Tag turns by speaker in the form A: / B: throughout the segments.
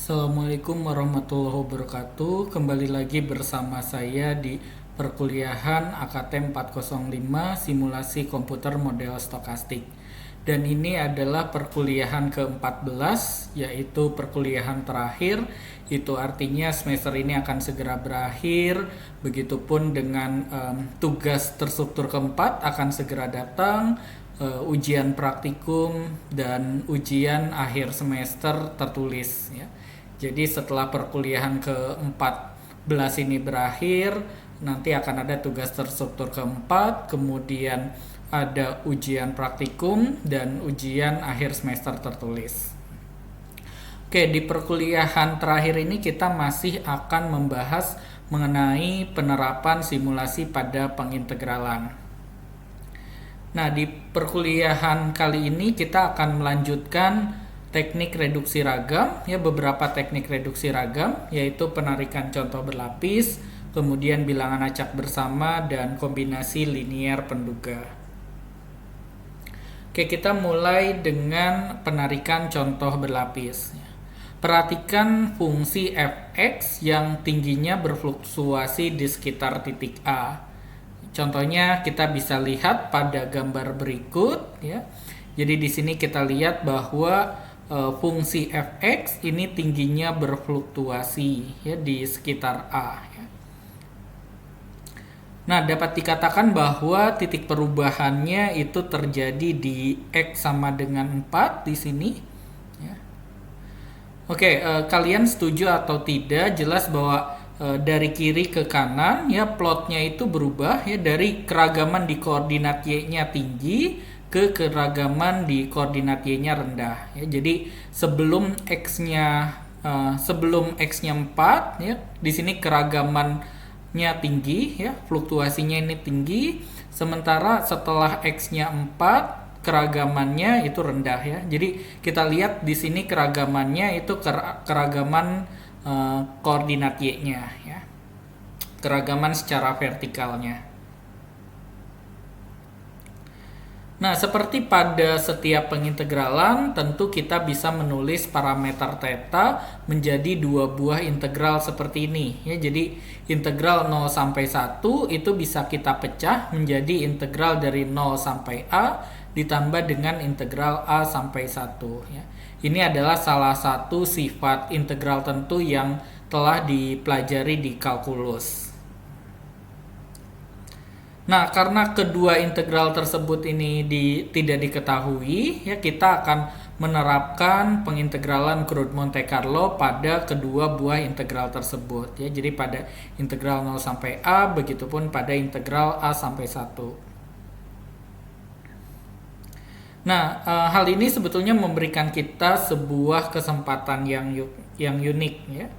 A: Assalamualaikum warahmatullahi wabarakatuh. Kembali lagi bersama saya di perkuliahan AKT 405 Simulasi Komputer Model Stokastik. Dan ini adalah perkuliahan ke-14, yaitu perkuliahan terakhir. Itu artinya semester ini akan segera berakhir. Begitupun dengan tugas terstruktur keempat akan segera datang, ujian praktikum dan ujian akhir semester tertulis ya. Jadi setelah perkuliahan ke-14 ini berakhir, nanti akan ada tugas terstruktur keempat, kemudian ada ujian praktikum dan ujian akhir semester tertulis. Oke, di perkuliahan terakhir ini kita masih akan membahas mengenai penerapan simulasi pada pengintegralan. Nah, di perkuliahan kali ini kita akan melanjutkan teknik reduksi ragam, ya, beberapa teknik reduksi ragam, yaitu penarikan contoh berlapis, kemudian bilangan acak bersama, dan kombinasi linier penduga. Oke, kita mulai dengan penarikan contoh berlapis. Perhatikan fungsi fx yang tingginya berfluktuasi di sekitar titik A. Contohnya kita bisa lihat pada gambar berikut, ya. Jadi di sini kita lihat bahwa fungsi fx ini tingginya berfluktuasi ya di sekitar A. Ya. Nah, dapat dikatakan bahwa titik perubahannya itu terjadi di x sama dengan 4 di sini. Ya. Oke, kalian setuju atau tidak? Jelas bahwa dari kiri ke kanan ya plotnya itu berubah ya dari keragaman di koordinat y-nya tinggi ke keragaman di koordinat y-nya rendah ya. Jadi sebelum x-nya 4 ya, di sini keragamannya tinggi ya, fluktuasinya ini tinggi, sementara setelah x-nya 4 keragamannya itu rendah ya. Jadi kita lihat di sini keragamannya itu keragaman koordinat y-nya ya. Keragaman secara vertikalnya. Nah, seperti pada setiap pengintegralan, tentu kita bisa menulis parameter theta menjadi dua buah integral seperti ini. Ya, jadi integral 0 sampai 1 itu bisa kita pecah menjadi integral dari 0 sampai A ditambah dengan integral A sampai 1. Ya. Ini adalah salah satu sifat integral tentu yang telah dipelajari di kalkulus. Nah, karena kedua integral tersebut ini tidak diketahui, ya kita akan menerapkan pengintegralan crude Monte Carlo pada kedua buah integral tersebut. Ya, jadi pada integral 0 sampai A, begitupun pada integral A sampai 1. Nah, hal ini sebetulnya memberikan kita sebuah kesempatan yang unik, ya.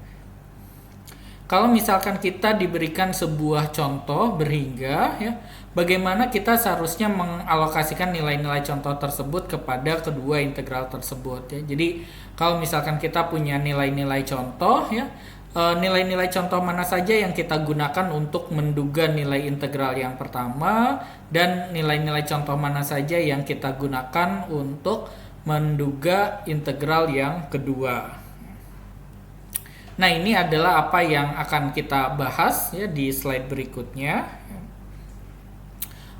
A: Kalau misalkan kita diberikan sebuah contoh berhingga, ya, bagaimana kita seharusnya mengalokasikan nilai-nilai contoh tersebut kepada kedua integral tersebut, ya. Jadi kalau misalkan kita punya nilai-nilai contoh, ya, nilai-nilai contoh mana saja yang kita gunakan untuk menduga nilai integral yang pertama, dan nilai-nilai contoh mana saja yang kita gunakan untuk menduga integral yang kedua. Nah, ini adalah apa yang akan kita bahas ya di slide berikutnya.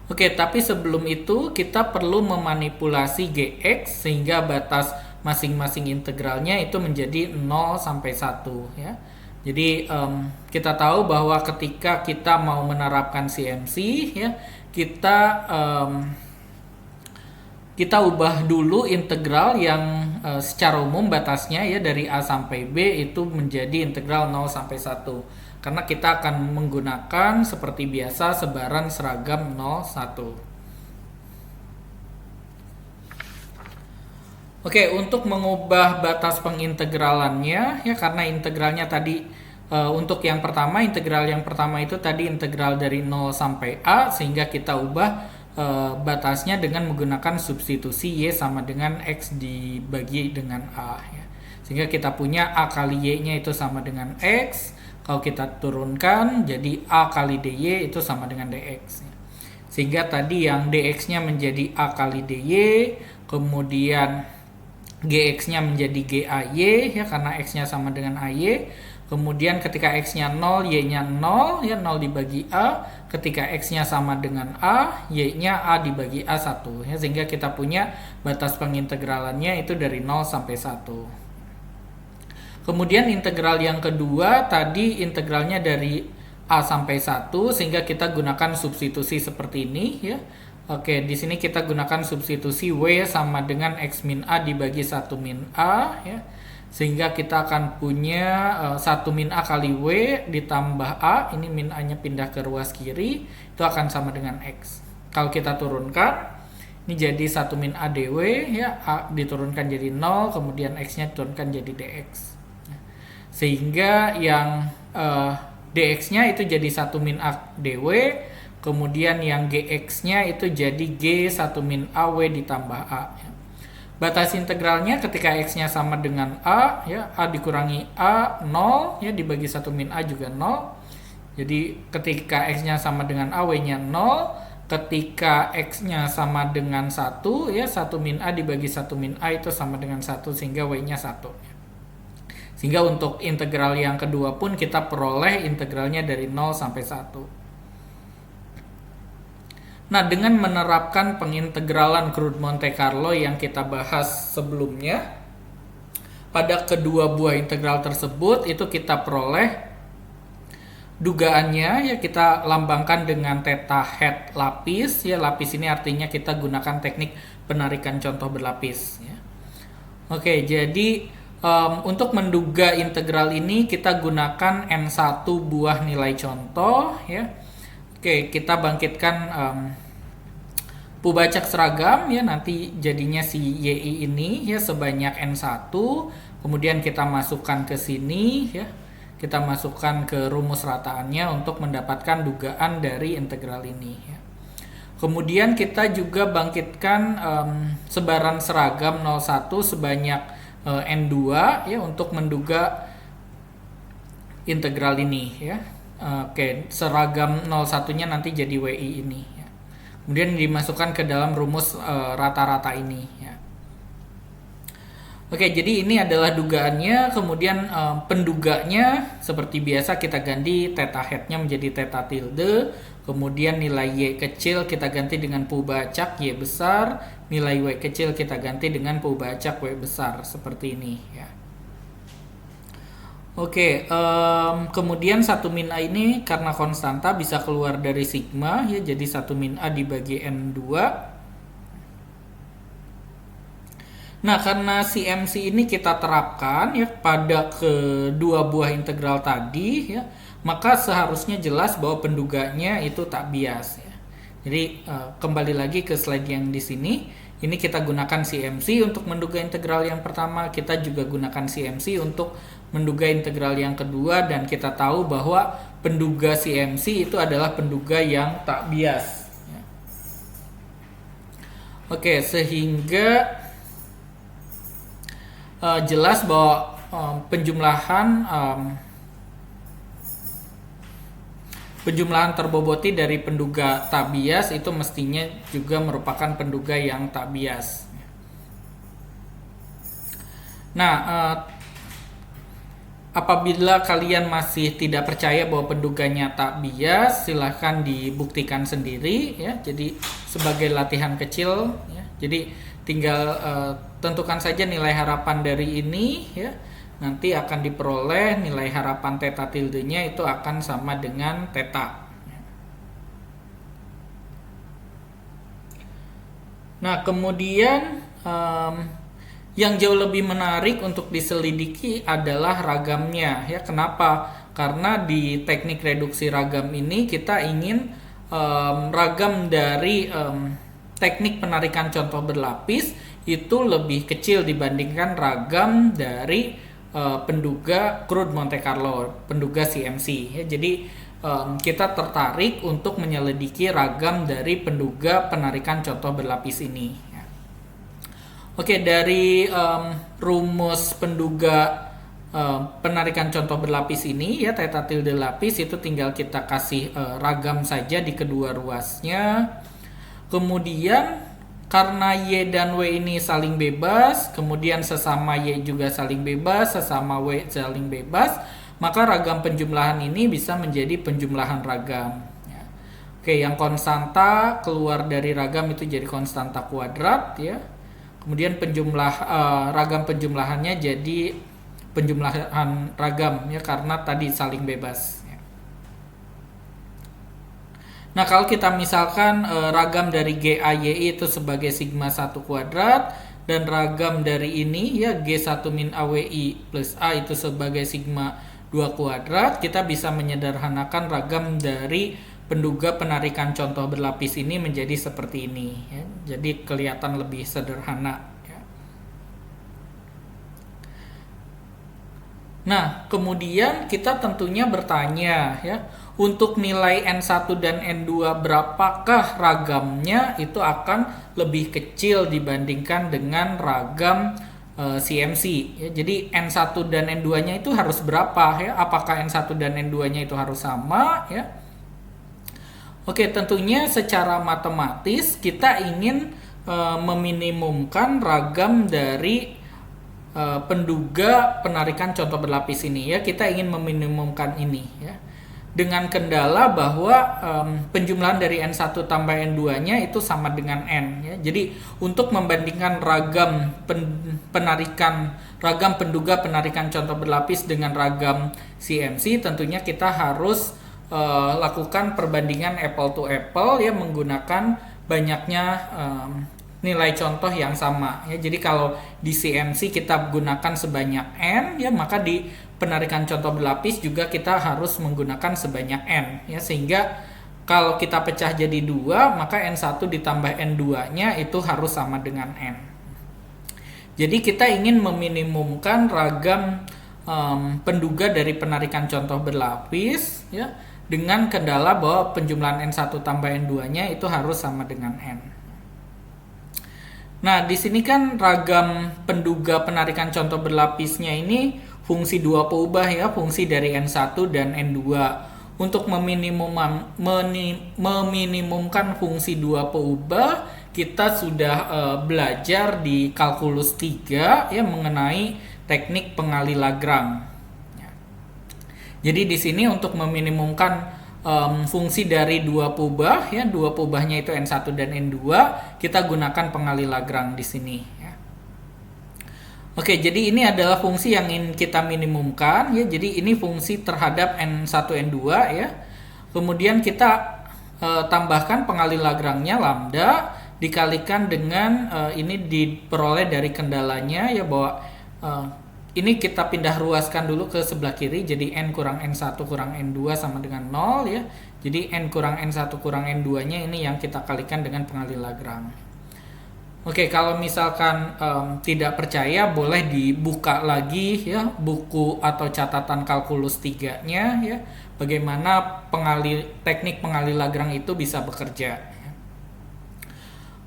A: Oke, tapi sebelum itu kita perlu memanipulasi gx sehingga batas masing-masing integralnya itu menjadi 0 sampai 1 ya. Jadi kita tahu bahwa ketika kita mau menerapkan CMC ya, kita ubah dulu integral yang secara umum batasnya ya dari A sampai B itu menjadi integral 0 sampai 1. Karena kita akan menggunakan seperti biasa sebaran seragam 0, 1. Oke, untuk mengubah batas pengintegralannya ya, karena integralnya tadi untuk yang pertama, integral yang pertama itu tadi integral dari 0 sampai A, sehingga kita ubah batasnya dengan menggunakan substitusi y sama dengan x dibagi dengan a ya. Sehingga kita punya a kali y nya itu sama dengan x, kalau kita turunkan jadi a kali dy itu sama dengan dx ya. Sehingga tadi yang dx nya menjadi a kali dy, kemudian GX-nya menjadi GAY ya, karena X-nya sama dengan AY. Kemudian ketika X-nya 0, Y-nya 0 ya, 0 dibagi A. Ketika X-nya sama dengan A, Y-nya A dibagi A1 ya, sehingga kita punya batas pengintegralannya itu dari 0 sampai 1. Kemudian integral yang kedua tadi integralnya dari A sampai 1, sehingga kita gunakan substitusi seperti ini ya. Oke, di sini kita gunakan substitusi W sama dengan X min A dibagi 1 min A ya. Sehingga kita akan punya 1 min A kali W ditambah A, ini min A nya pindah ke ruas kiri, itu akan sama dengan X. Kalau kita turunkan, ini jadi 1 min A dW ya, A diturunkan jadi 0, kemudian X nya diturunkan jadi dx. Sehingga yang dx-nya itu jadi 1 min A dW, kemudian yang gx-nya itu jadi g 1 min AW ditambah A. Batas integralnya ketika x-nya sama dengan A, ya, A dikurangi A 0, ya, dibagi 1 min A juga 0. Jadi ketika x-nya sama dengan A, W-nya 0. Ketika x-nya sama dengan 1, ya, 1 min A dibagi 1 min A itu sama dengan 1, sehingga W-nya 1. Sehingga untuk integral yang kedua pun kita peroleh integralnya dari 0 sampai 1. Nah, dengan menerapkan pengintegralan crude Monte Carlo yang kita bahas sebelumnya, pada kedua buah integral tersebut itu kita peroleh dugaannya, ya, kita lambangkan dengan theta hat lapis, ya, lapis ini artinya kita gunakan teknik penarikan contoh berlapis, ya. Oke, jadi untuk menduga integral ini kita gunakan N1 buah nilai contoh, ya. Oke, kita bangkitkan pubacak seragam, ya, nanti jadinya si YI ini, ya, sebanyak N1, kemudian kita masukkan ke sini, ya, kita masukkan ke rumus rataannya untuk mendapatkan dugaan dari integral ini, ya. Kemudian kita juga bangkitkan sebaran seragam 01 sebanyak N2, ya, untuk menduga integral ini, ya. Oke, seragam 01-nya nanti jadi WI ini, ya. Kemudian dimasukkan ke dalam rumus rata-rata ini, ya. Oke, jadi ini adalah dugaannya. Kemudian penduganya seperti biasa kita ganti theta hat-nya menjadi theta tilde. Kemudian nilai Y kecil kita ganti dengan pubacak Y besar. Nilai W kecil kita ganti dengan pubacak W besar, seperti ini, ya. Oke, kemudian 1 min A ini karena konstanta bisa keluar dari sigma, ya, jadi 1 min A dibagi N2. Nah, karena CMC ini kita terapkan, ya, pada kedua buah integral tadi, ya, maka seharusnya jelas bahwa penduganya itu tak bias, ya. Jadi kembali lagi ke slide yang di sini. Ini kita gunakan CMC untuk menduga integral yang pertama, kita juga gunakan CMC untuk menduga integral yang kedua, dan kita tahu bahwa penduga CMC itu adalah penduga yang tak bias, ya. Oke, sehingga jelas bahwa penjumlahan terboboti dari penduga tak bias itu mestinya juga merupakan penduga yang tak bias. Nah, apabila kalian masih tidak percaya bahwa penduganya tak bias, silahkan dibuktikan sendiri, ya. Jadi sebagai latihan kecil, ya. Jadi tinggal tentukan saja nilai harapan dari ini, ya. Nanti akan diperoleh nilai harapan theta tilde-nya itu akan sama dengan theta. Nah, kemudian yang jauh lebih menarik untuk diselidiki adalah ragamnya, ya. Kenapa? Karena di teknik reduksi ragam ini kita ingin ragam dari teknik penarikan contoh berlapis itu lebih kecil dibandingkan ragam dari penduga crude Monte Carlo, penduga CMC, ya. Jadi kita tertarik untuk menyelidiki ragam dari penduga penarikan contoh berlapis ini, ya. Oke, dari rumus penduga penarikan contoh berlapis ini, ya, theta tilde lapis itu tinggal kita kasih ragam saja di kedua ruasnya. Kemudian karena Y dan W ini saling bebas, kemudian sesama Y juga saling bebas, sesama W saling bebas, maka ragam penjumlahan ini bisa menjadi penjumlahan ragam. Ya. Oke, yang konstanta keluar dari ragam itu jadi konstanta kuadrat, ya. Kemudian ragam penjumlahannya jadi penjumlahan ragam, ya, karena tadi saling bebas. Nah, kalau kita misalkan ragam dari GAYI itu sebagai sigma 1 kuadrat dan ragam dari ini ya G1 min AWI plus A itu sebagai sigma 2 kuadrat, kita bisa menyederhanakan ragam dari penduga penarikan contoh berlapis ini menjadi seperti ini ya. Jadi kelihatan lebih sederhana. Nah, kemudian kita tentunya bertanya ya, untuk nilai N1 dan N2 berapakah ragamnya itu akan lebih kecil dibandingkan dengan ragam CMC ya. Jadi N1 dan N2-nya itu harus berapa ya? Apakah N1 dan N2-nya itu harus sama ya? Oke, tentunya secara matematis kita ingin meminimumkan ragam dari penduga penarikan contoh berlapis ini ya, kita ingin meminimumkan ini ya dengan kendala bahwa penjumlahan dari N1 tambah N2 nya itu sama dengan N ya. Jadi untuk membandingkan ragam penduga penarikan contoh berlapis dengan ragam CMC, tentunya kita harus lakukan perbandingan apple to apple ya, menggunakan banyaknya nilai contoh yang sama ya. Jadi kalau di CMC kita gunakan sebanyak N ya, maka di penarikan contoh berlapis juga kita harus menggunakan sebanyak N ya, sehingga kalau kita pecah jadi 2 maka N1 ditambah N2-nya itu harus sama dengan N. Jadi kita ingin meminimumkan ragam penduga dari penarikan contoh berlapis ya, dengan kendala bahwa penjumlahan N1 tambah N2-nya itu harus sama dengan N. Nah, di sini kan ragam penduga penarikan contoh berlapisnya ini fungsi dua peubah ya, fungsi dari N1 dan N2. Untuk meminimumkan fungsi dua peubah, kita sudah belajar di kalkulus 3 ya mengenai teknik pengali Lagrange. Jadi di sini untuk meminimumkan fungsi dari dua peubah ya, dua peubahnya itu N1 dan N2, kita gunakan pengali Lagrange di sini ya. Oke, jadi ini adalah fungsi yang ingin kita minimumkan ya. Jadi ini fungsi terhadap N1 N2 ya. Kemudian kita tambahkan pengali Lagrange-nya lambda dikalikan dengan ini diperoleh dari kendalanya ya, bahwa ini kita pindah ruaskan dulu ke sebelah kiri, jadi N kurang N1 kurang N2 sama dengan 0 ya. Jadi N kurang N1 kurang N2-nya ini yang kita kalikan dengan pengali Lagrange. Oke, kalau misalkan tidak percaya boleh dibuka lagi ya buku atau catatan kalkulus 3-nya ya, bagaimana teknik pengali Lagrange itu bisa bekerja.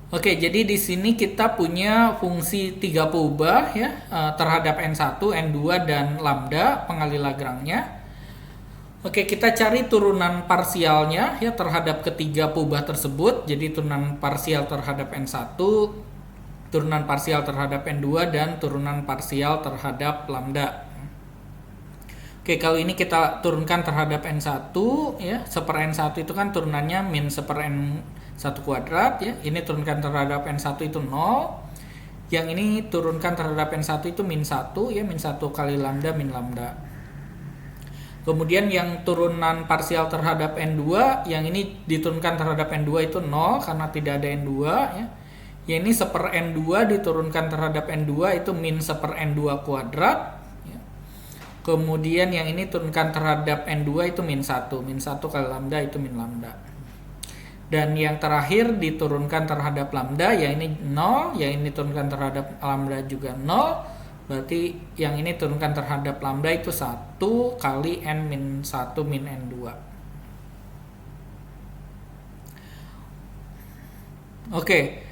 A: Oke, jadi di sini kita punya fungsi 3 peubah ya terhadap N1, N2 dan lambda pengali Lagrange-nya. Oke, kita cari turunan parsialnya ya terhadap ketiga peubah tersebut. Jadi turunan parsial terhadap N1, turunan parsial terhadap N2 dan turunan parsial terhadap lambda. Oke, kalau ini kita turunkan terhadap N1 ya, seper N1 itu kan turunannya min seper N1 kuadrat ya. Ini turunkan terhadap N1 itu 0. Yang ini turunkan terhadap N1 itu min 1 ya, min 1 kali lambda min lambda. Kemudian yang turunan parsial terhadap N2, yang ini diturunkan terhadap N2 itu 0 karena tidak ada N2 ya. Yang ini seper N2 diturunkan terhadap N2 itu min seper N2 kuadrat. Kemudian yang ini turunkan terhadap N2 itu min 1 kali lambda itu min lambda. Dan yang terakhir diturunkan terhadap lambda, yang ini 0, yang ini turunkan terhadap lambda juga 0. Berarti yang ini turunkan terhadap lambda itu 1 kali N min 1 min N2. Oke,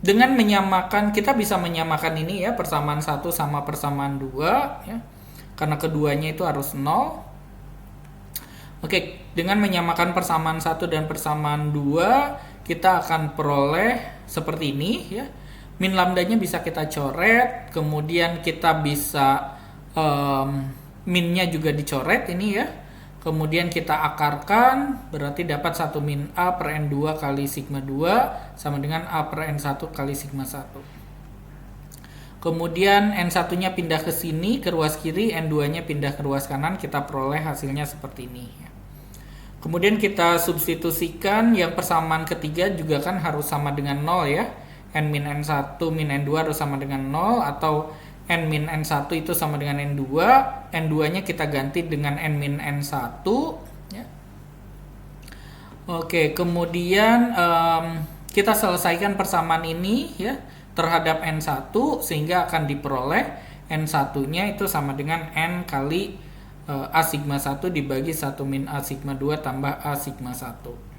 A: dengan menyamakan, kita bisa menyamakan ini ya, persamaan 1 sama persamaan 2 ya, karena keduanya itu harus 0. Oke, dengan menyamakan persamaan 1 dan persamaan 2, kita akan peroleh seperti ini ya. Min lambdanya bisa kita coret, kemudian kita bisa minnya juga dicoret ini ya. Kemudian kita akarkan, berarti dapat 1 min A per N2 kali sigma 2 sama dengan A per N1 kali sigma 1. Kemudian N1-nya pindah ke sini, ke ruas kiri, N2-nya pindah ke ruas kanan, kita peroleh hasilnya seperti ini. Kemudian kita substitusikan, yang persamaan ketiga juga kan harus sama dengan 0 ya. N min N1 min N2 harus sama dengan 0, atau N min N1 itu sama dengan N2, N2-nya kita ganti dengan N min N1. Ya. Oke, kemudian kita selesaikan persamaan ini ya terhadap N1 sehingga akan diperoleh N1-nya itu sama dengan N kali A sigma 1 dibagi 1 min A sigma 2 tambah A sigma 1.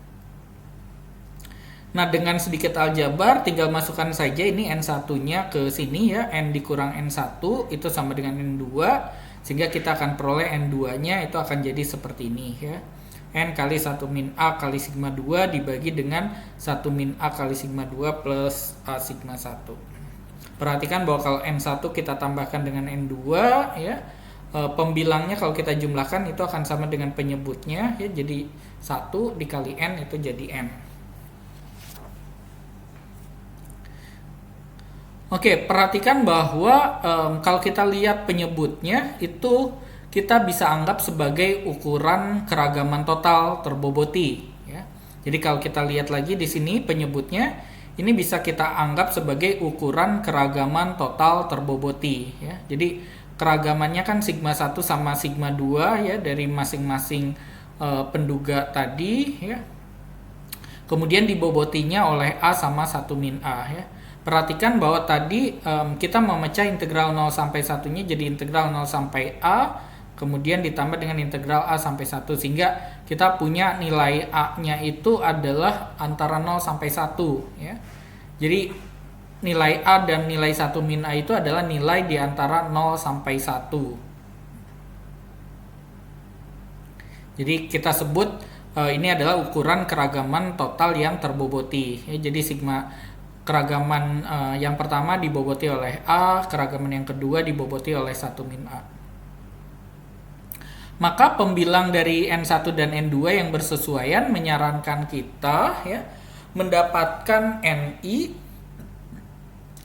A: Nah, dengan sedikit aljabar tinggal masukkan saja ini N1-nya ke sini ya, N dikurang N1 itu sama dengan N2 sehingga kita akan peroleh N2-nya itu akan jadi seperti ini ya. N kali 1 min A kali sigma 2 dibagi dengan 1 min A kali sigma 2 plus A sigma 1. Perhatikan bahwa kalau N1 kita tambahkan dengan N2 ya, pembilangnya kalau kita jumlahkan itu akan sama dengan penyebutnya ya, jadi 1 dikali N itu jadi M. Oke, perhatikan bahwa kalau kita lihat penyebutnya itu kita bisa anggap sebagai ukuran keragaman total terboboti ya. Jadi kalau kita lihat lagi di sini penyebutnya ini bisa kita anggap sebagai ukuran keragaman total terboboti ya. Jadi keragamannya kan sigma 1 sama sigma 2 ya dari masing-masing penduga tadi ya. Kemudian dibobotinya oleh A sama 1 min A ya. Perhatikan bahwa tadi kita memecah integral 0 sampai 1-nya jadi integral 0 sampai A, kemudian ditambah dengan integral A sampai 1, sehingga kita punya nilai A-nya itu adalah antara 0 sampai 1 ya. Jadi nilai A dan nilai 1 min A itu adalah nilai di antara 0 sampai 1. Jadi kita sebut ini adalah ukuran keragaman total yang terboboti ya. Jadi sigma keragaman yang pertama diboboti oleh A, keragaman yang kedua diboboti oleh 1 min A. Maka pembilang dari N1 dan N2 yang bersesuaian menyarankan kita ya mendapatkan Ni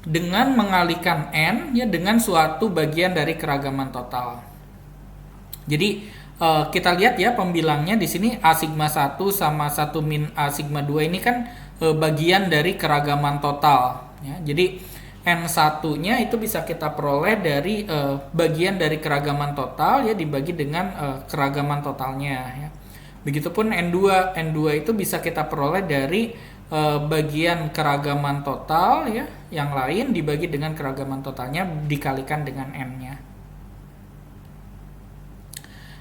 A: dengan mengalihkan N ya dengan suatu bagian dari keragaman total. Jadi kita lihat ya pembilangnya di sini A sigma 1 sama 1 min A sigma 2 ini kan bagian dari keragaman total ya. Jadi N1-nya itu bisa kita peroleh dari bagian dari keragaman total ya dibagi dengan keragaman totalnya ya. Begitupun N2 itu bisa kita peroleh dari bagian keragaman total ya yang lain dibagi dengan keragaman totalnya dikalikan dengan N-nya.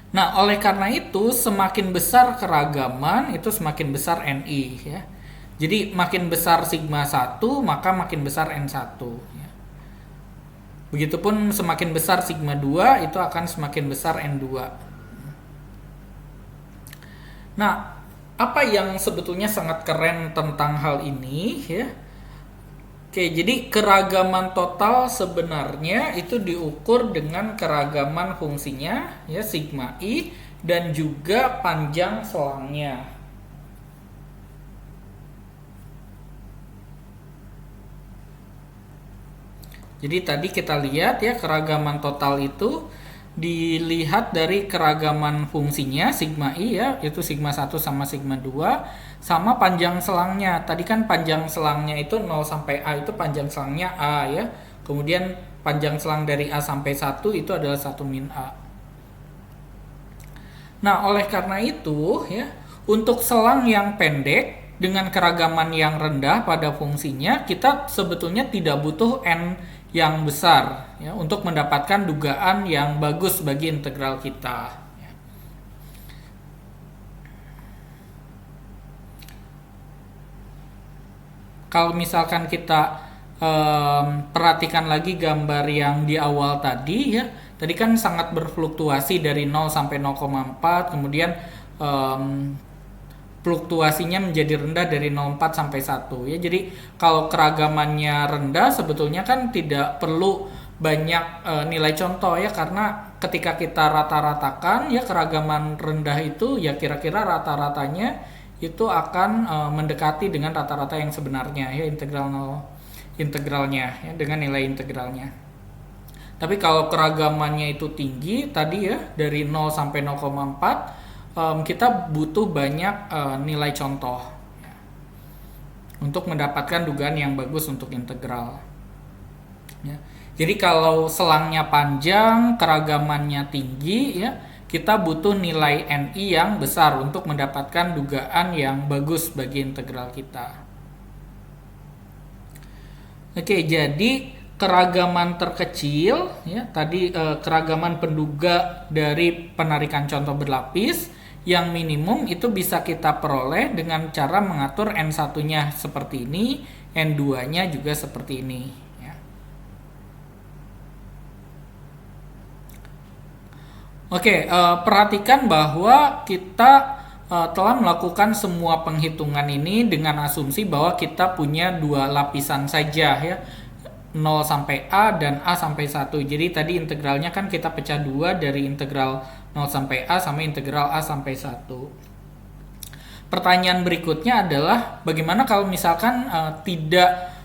A: Nah, oleh karena itu semakin besar keragaman itu semakin besar Ni ya. Jadi makin besar sigma 1 maka makin besar N1 ya. Begitupun semakin besar sigma 2 itu akan semakin besar N2. Nah, apa yang sebetulnya sangat keren tentang hal ini ya? Oke, jadi keragaman total sebenarnya itu diukur dengan keragaman fungsinya ya sigma i dan juga panjang selangnya. Jadi tadi kita lihat ya keragaman total itu dilihat dari keragaman fungsinya sigma i ya, yaitu sigma 1 sama sigma 2 sama panjang selangnya. Tadi kan panjang selangnya itu 0 sampai A itu panjang selangnya A ya. Kemudian panjang selang dari A sampai 1 itu adalah 1 min A. Nah, oleh karena itu ya, untuk selang yang pendek dengan keragaman yang rendah pada fungsinya, kita sebetulnya tidak butuh N yang besar ya untuk mendapatkan dugaan yang bagus bagi integral kita ya. Kalau misalkan kita perhatikan lagi gambar yang di awal tadi ya, tadi kan sangat berfluktuasi dari 0 sampai 0,4, kemudian fluktuasinya menjadi rendah dari 0,4 sampai 1 ya. Jadi kalau keragamannya rendah sebetulnya kan tidak perlu banyak nilai contoh ya, karena ketika kita rata-ratakan ya keragaman rendah itu ya kira-kira rata-ratanya itu akan mendekati dengan rata-rata yang sebenarnya ya, integralnya ya, dengan nilai integralnya. Tapi kalau keragamannya itu tinggi tadi ya dari 0 sampai 0,4 kita butuh banyak nilai contoh ya, untuk mendapatkan dugaan yang bagus untuk integral ya. Jadi kalau selangnya panjang, keragamannya tinggi ya, kita butuh nilai NI yang besar untuk mendapatkan dugaan yang bagus bagi integral kita. Oke, jadi keragaman terkecil ya, tadi keragaman penduga dari penarikan contoh berlapis yang minimum itu bisa kita peroleh dengan cara mengatur N1-nya seperti ini, N2-nya juga seperti ini. Oke, perhatikan bahwa kita telah melakukan semua penghitungan ini dengan asumsi bahwa kita punya dua lapisan saja ya, 0 sampai A dan A sampai 1. Jadi tadi integralnya kan kita pecah dua dari integral 0 sampai A sama integral A sampai 1. Pertanyaan berikutnya adalah bagaimana kalau misalkan tidak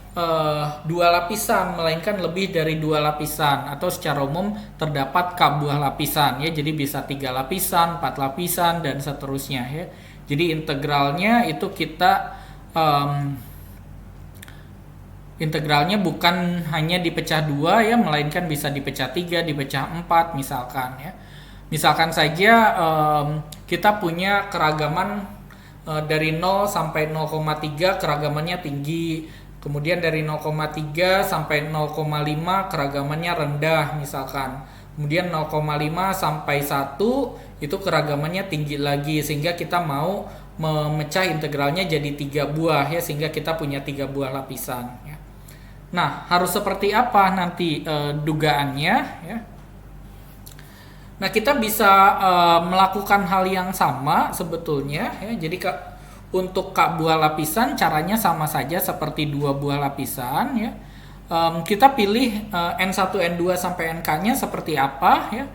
A: dua lapisan, melainkan lebih dari dua lapisan, atau secara umum terdapat K buah lapisan ya, jadi bisa 3 lapisan, 4 lapisan dan seterusnya ya. Jadi integralnya itu kita integralnya bukan hanya dipecah dua ya, melainkan bisa dipecah 3, dipecah 4 misalkan ya. Misalkan saja kita punya keragaman dari 0 sampai 0,3 keragamannya tinggi. Kemudian dari 0,3 sampai 0,5 keragamannya rendah misalkan. Kemudian 0,5 sampai 1 itu keragamannya tinggi lagi, sehingga kita mau memecah integralnya jadi 3 buah ya, sehingga kita punya 3 buah lapisan ya. Nah, harus seperti apa nanti dugaannya ya? Nah, kita bisa melakukan hal yang sama sebetulnya ya. Jadi untuk K buah lapisan caranya sama saja seperti 2 buah lapisan ya. Kita pilih N1, N2 sampai NK-nya seperti apa ya.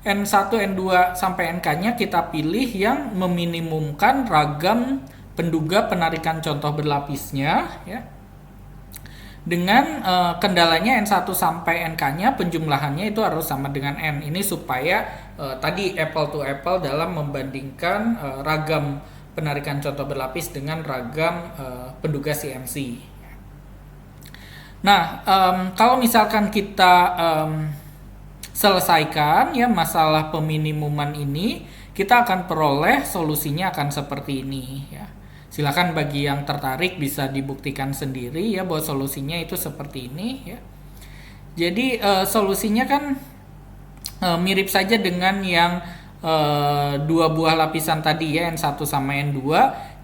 A: N1, N2 sampai NK-nya kita pilih yang meminimumkan ragam penduga penarikan contoh berlapisnya ya. Dengan kendalanya N1 sampai NK-nya penjumlahannya itu harus sama dengan N. Ini supaya tadi apple to apple dalam membandingkan ragam penarikan contoh berlapis dengan ragam penduga CMC. Nah, kalau misalkan kita selesaikan ya masalah peminimuman ini, kita akan peroleh solusinya akan seperti ini ya. Silakan bagi yang tertarik bisa dibuktikan sendiri ya bahwa solusinya itu seperti ini ya. Jadi solusinya kan mirip saja dengan yang 2 buah lapisan tadi ya, N1 sama N2.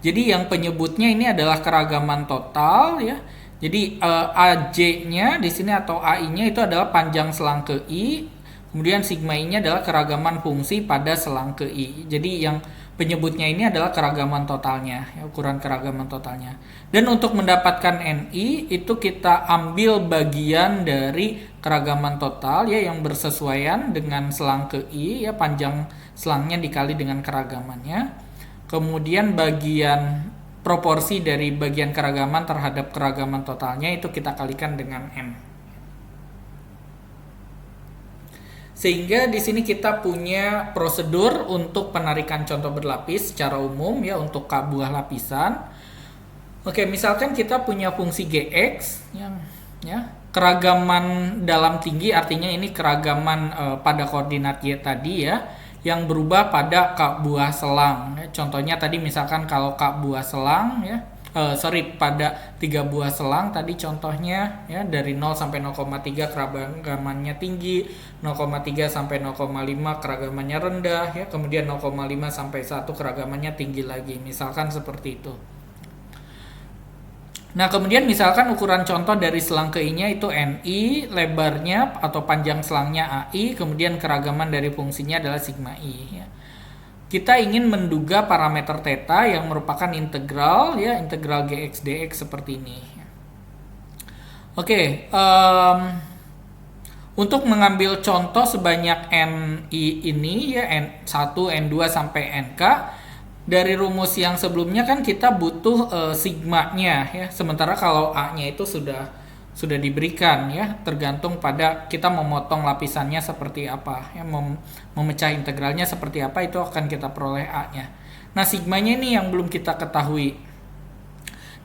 A: Jadi yang penyebutnya ini adalah keragaman total ya. Jadi AJ-nya di sini atau AI-nya itu adalah panjang selang ke I. Kemudian sigma I-nya adalah keragaman fungsi pada selang ke I. Jadi yang penyebutnya ini adalah keragaman totalnya, ya, ukuran keragaman totalnya. Dan untuk mendapatkan NI itu kita ambil bagian dari keragaman total ya yang bersesuaian dengan selang ke I ya, panjang selangnya dikali dengan keragamannya. Kemudian bagian proporsi dari bagian keragaman terhadap keragaman totalnya itu kita kalikan dengan N. Sehingga di sini kita punya prosedur untuk penarikan contoh berlapis secara umum ya untuk K buah lapisan. Oke, misalkan kita punya fungsi Gx yang ya keragaman dalam tinggi, artinya ini keragaman pada koordinat Y tadi ya, yang berubah pada K buah selang. Ya, contohnya tadi misalkan kalau K buah selang ya, pada 3 buah selang tadi contohnya ya, dari 0 sampai 0,3 keragamannya tinggi, 0,3 sampai 0,5 keragamannya rendah ya, kemudian 0,5 sampai 1 keragamannya tinggi lagi, misalkan seperti itu. Nah, kemudian misalkan ukuran contoh dari selang ke I-nya itu NI, lebarnya atau panjang selangnya AI, kemudian keragaman dari fungsinya adalah sigma I ya. kita ingin menduga parameter theta yang merupakan integral ya, integral gx dx seperti ini. Oke, untuk mengambil contoh sebanyak NI ini ya, N1, N2 sampai NK, dari rumus yang sebelumnya kan kita butuh sigmanya ya, sementara kalau A-nya itu sudah diberikan ya, tergantung pada kita memotong lapisannya seperti apa ya, memecah integralnya seperti apa, itu akan kita peroleh A-nya. Nah, sigmanya ini yang belum kita ketahui.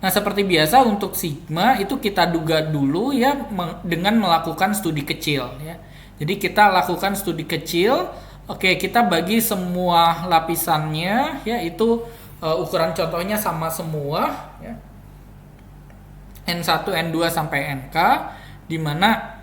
A: Nah, seperti biasa untuk sigma itu kita duga dulu ya dengan melakukan studi kecil ya. Jadi kita lakukan studi kecil. Oke, kita bagi semua lapisannya ya, itu ukuran contohnya sama semua ya. N1, N2 sampai NK, di mana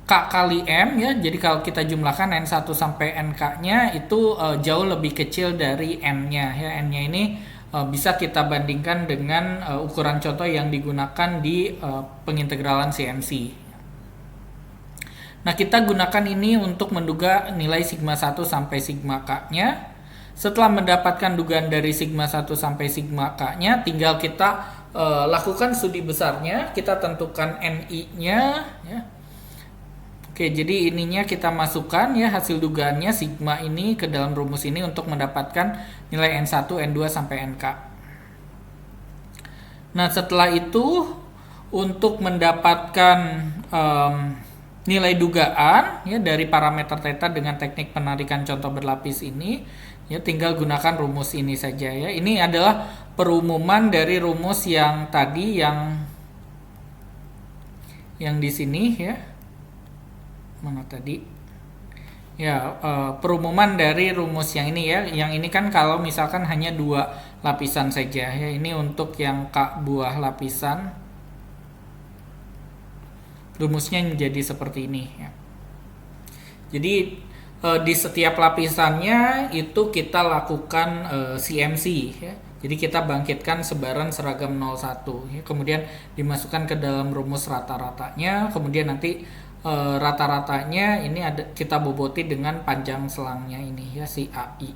A: K kali M ya. Jadi kalau kita jumlahkan N1 sampai NK-nya itu jauh lebih kecil dari N-nya ya. N-nya ini bisa kita bandingkan dengan ukuran contoh yang digunakan di pengintegralan CMC. Nah, kita gunakan ini untuk menduga nilai sigma 1 sampai sigma K-nya. Setelah mendapatkan dugaan dari sigma 1 sampai sigma K-nya, tinggal kita lakukan studi besarnya, kita tentukan NI-nya ya. Oke, jadi ininya kita masukkan ya, hasil dugaannya sigma ini ke dalam rumus ini untuk mendapatkan nilai N1, N2 sampai NK. Nah, setelah itu untuk mendapatkan nilai dugaan ya dari parameter theta dengan teknik penarikan contoh berlapis ini ya, tinggal gunakan rumus ini saja ya. Ini adalah perumuman dari rumus yang tadi yang di sini ya. Mana tadi ya, perumuman dari rumus yang ini ya. Yang ini kan kalau misalkan hanya 2 lapisan saja ya, ini untuk yang K buah lapisan rumusnya menjadi seperti ini ya. Jadi di setiap lapisannya itu kita lakukan CMC ya. Jadi kita bangkitkan sebaran seragam 01 ya, kemudian dimasukkan ke dalam rumus rata-ratanya, kemudian nanti rata-ratanya ini kita boboti dengan panjang selangnya ini ya, si AI.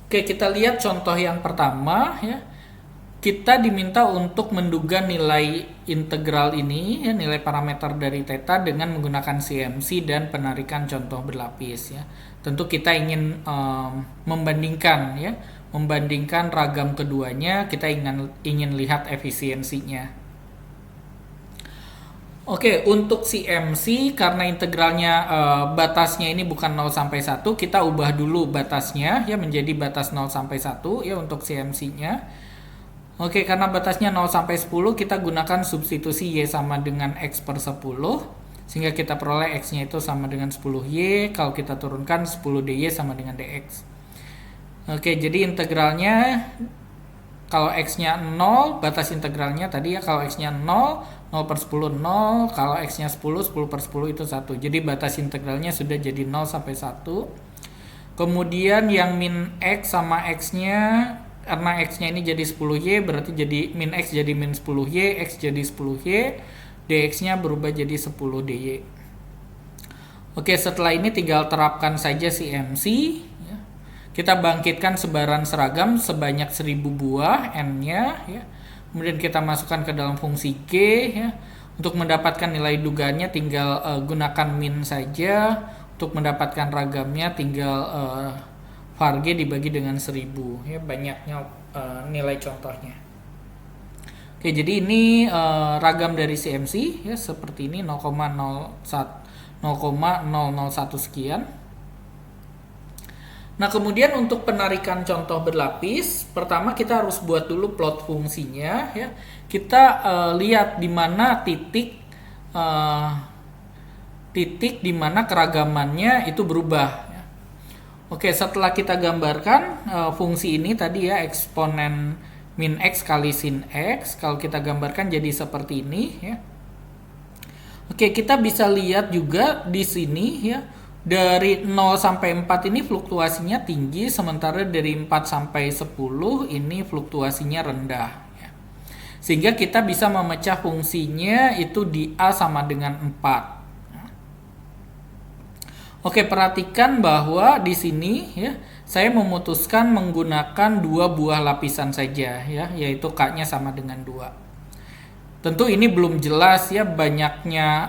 A: Oke, kita lihat contoh yang pertama ya. Kita diminta untuk menduga nilai integral ini ya, nilai parameter dari theta dengan menggunakan CMC dan penarikan contoh berlapis ya. Tentu kita ingin membandingkan ragam keduanya, kita ingin lihat efisiensinya. Oke, untuk CMC karena integralnya batasnya ini bukan 0 sampai 1, kita ubah dulu batasnya ya menjadi batas 0 sampai 1 ya untuk CMC-nya. Oke, karena batasnya 0 sampai 10, kita gunakan substitusi Y sama dengan X per 10 sehingga kita peroleh X-nya itu sama dengan 10Y. Kalau kita turunkan 10 DY sama dengan DX. Oke, jadi integralnya kalau X-nya 0, batas integralnya tadi ya, kalau X-nya 0, 0 per 10 0, kalau X-nya 10, 10 per 10 itu 1. Jadi batas integralnya sudah jadi 0 sampai 1. Kemudian yang min X sama X-nya, karena X-nya ini jadi 10Y, berarti jadi min X jadi min 10Y, X jadi 10Y, DX-nya berubah jadi 10 DY. Oke, setelah ini tinggal terapkan saja CMC. Ya. Kita bangkitkan sebaran seragam sebanyak 1000 buah N-nya. Ya. Kemudian kita masukkan ke dalam fungsi G. Ya. Untuk mendapatkan nilai dugaannya tinggal gunakan min saja. Untuk mendapatkan ragamnya tinggal var G dibagi dengan 1000. Ya, banyaknya nilai contohnya. Oke, jadi ini ragam dari CMC ya, seperti ini 0,001 sekian. Nah, kemudian untuk penarikan contoh berlapis, pertama kita harus buat dulu plot fungsinya ya. Kita lihat di mana titik di mana keragamannya itu berubah ya. Oke, setelah kita gambarkan fungsi ini tadi ya, eksponen min X kali sin X, kalau kita gambarkan jadi seperti ini ya. Oke, kita bisa lihat juga di sini ya, dari 0 sampai 4 ini fluktuasinya tinggi, sementara dari 4 sampai 10 ini fluktuasinya rendah ya. Sehingga kita bisa memecah fungsinya itu di A sama dengan 4 ya. Oke, perhatikan bahwa di sini ya, saya memutuskan menggunakan 2 buah lapisan saja ya, yaitu K-nya sama dengan 2. Tentu ini belum jelas ya banyaknya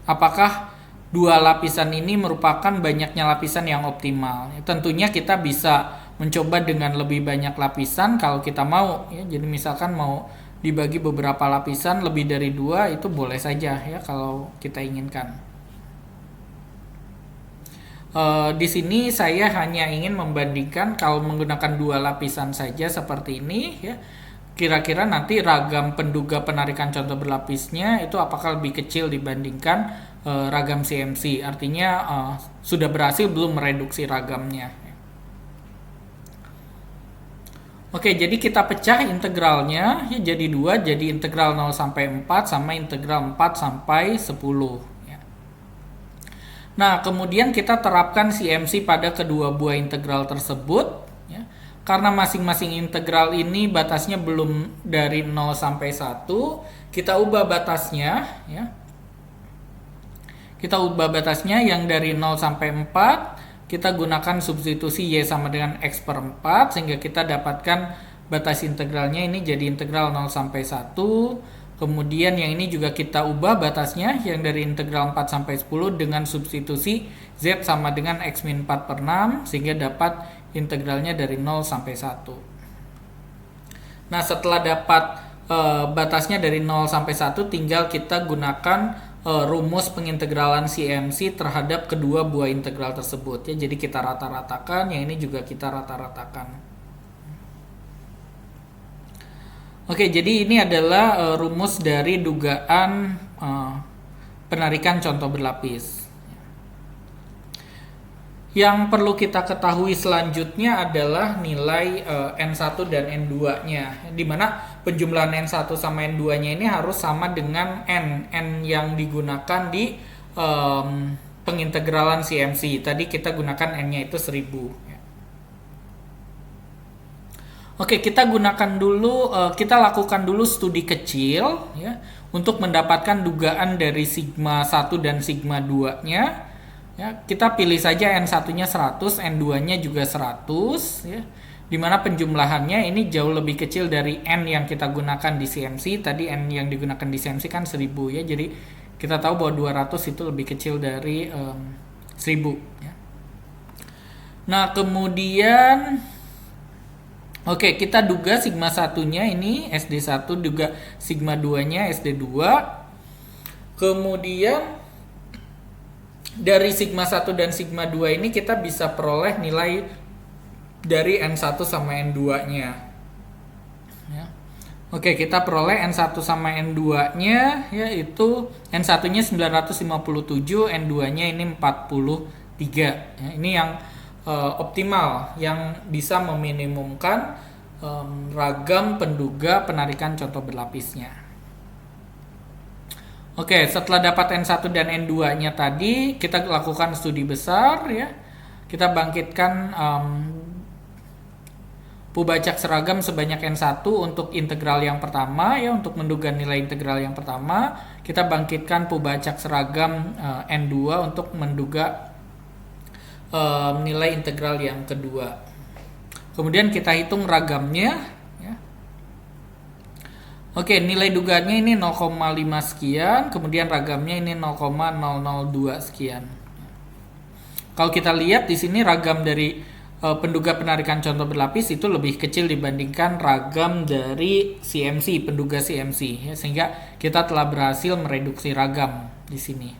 A: apakah 2 lapisan ini merupakan banyaknya lapisan yang optimal. Tentunya kita bisa mencoba dengan lebih banyak lapisan kalau kita mau ya. Jadi misalkan mau dibagi beberapa lapisan lebih dari 2 itu boleh saja ya kalau kita inginkan. Di sini saya hanya ingin membandingkan kalau menggunakan 2 lapisan saja seperti ini ya. Kira-kira nanti ragam penduga penarikan contoh berlapisnya itu apakah lebih kecil dibandingkan ragam CMC. Artinya sudah berhasil belum mereduksi ragamnya. Oke, jadi kita pecah integralnya ya, jadi 2, jadi integral 0 sampai 4 sama integral 4 sampai 10. Nah, kemudian kita terapkan CMC pada kedua buah integral tersebut. Ya. Karena masing-masing integral ini batasnya belum dari 0 sampai 1, kita ubah batasnya. Ya. Kita ubah batasnya yang dari 0 sampai 4, kita gunakan substitusi Y sama dengan X per 4, sehingga kita dapatkan batas integralnya ini jadi integral 0 sampai 1. Kemudian yang ini juga kita ubah batasnya yang dari integral 4 sampai 10 dengan substitusi Z sama dengan X min 4 per 6 sehingga dapat integralnya dari 0 sampai 1. Nah, setelah dapat batasnya dari 0 sampai 1 tinggal kita gunakan rumus pengintegralan CMC terhadap kedua buah integral tersebut ya. Jadi kita rata-ratakan, yang ini juga kita rata-ratakan. Oke, jadi ini adalah rumus dari dugaan penarikan contoh berlapis. Yang perlu kita ketahui selanjutnya adalah nilai N1 dan N2-nya, di mana penjumlahan N1 sama N2-nya ini harus sama dengan N yang digunakan di pengintegralan CMC. Tadi kita gunakan N-nya itu 1000. Oke, kita lakukan dulu studi kecil ya untuk mendapatkan dugaan dari sigma 1 dan sigma 2-nya. Ya, kita pilih saja N1-nya 100, N2-nya juga 100 ya. Di mana penjumlahannya ini jauh lebih kecil dari N yang kita gunakan di CMC. Tadi N yang digunakan di CMC kan 1000 ya. Jadi kita tahu bahwa 200 itu lebih kecil dari 1000 ya. Nah, kemudian oke, kita duga sigma 1-nya ini SD1, duga sigma 2-nya SD2. Kemudian dari sigma 1 dan sigma 2 ini kita bisa peroleh nilai dari N1 sama N2-nya. Ya. Oke, kita peroleh N1 sama N2-nya yaitu N1-nya 957, N2-nya ini 43. Ya, ini yang optimal yang bisa meminimumkan ragam penduga penarikan contoh berlapisnya. Oke, setelah dapat N1 dan N2-nya tadi, kita lakukan studi besar ya. Kita bangkitkan Pubacak seragam sebanyak N1 untuk integral yang pertama ya, untuk menduga nilai integral yang pertama. Kita bangkitkan Pubacak seragam N2 untuk menduga nilai integral yang kedua. Kemudian kita hitung ragamnya ya. Oke, nilai dugaannya ini 0,5 sekian, kemudian ragamnya ini 0,002 sekian. Kalau kita lihat di sini ragam dari penduga penarikan contoh berlapis itu lebih kecil dibandingkan ragam dari CMC, penduga CMC ya, sehingga kita telah berhasil mereduksi ragam di sini.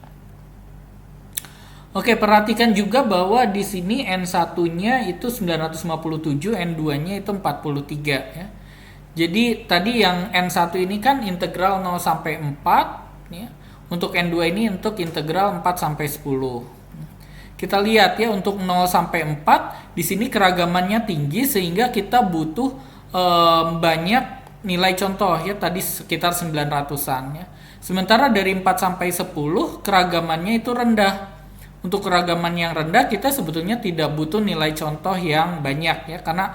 A: Oke, perhatikan juga bahwa di sini N1-nya itu 957, N2-nya itu 43 ya. Jadi tadi yang N1 ini kan integral 0 sampai 4 ya. Untuk N2 ini untuk integral 4 sampai 10. Kita lihat ya, untuk 0 sampai 4 di sini keragamannya tinggi sehingga kita butuh banyak nilai contoh ya, tadi sekitar 900-an ya. Sementara dari 4 sampai 10 keragamannya itu rendah. Untuk keragaman yang rendah kita sebetulnya tidak butuh nilai contoh yang banyak ya, karena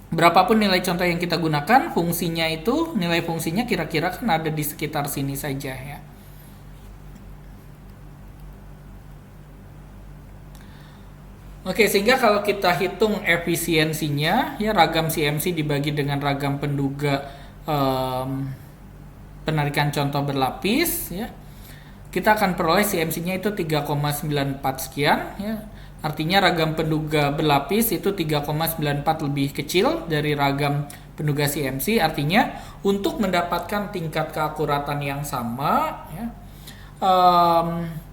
A: berapapun nilai contoh yang kita gunakan, fungsinya itu, nilai fungsinya kira-kira kan ada di sekitar sini saja ya. Oke, sehingga kalau kita hitung efisiensinya, ya ragam CMC dibagi dengan ragam penduga penarikan contoh berlapis, ya kita akan peroleh CMC-nya itu 3,94 sekian, ya. Artinya ragam penduga berlapis itu 3,94 lebih kecil dari ragam penduga CMC. Artinya untuk mendapatkan tingkat keakuratan yang sama, ya,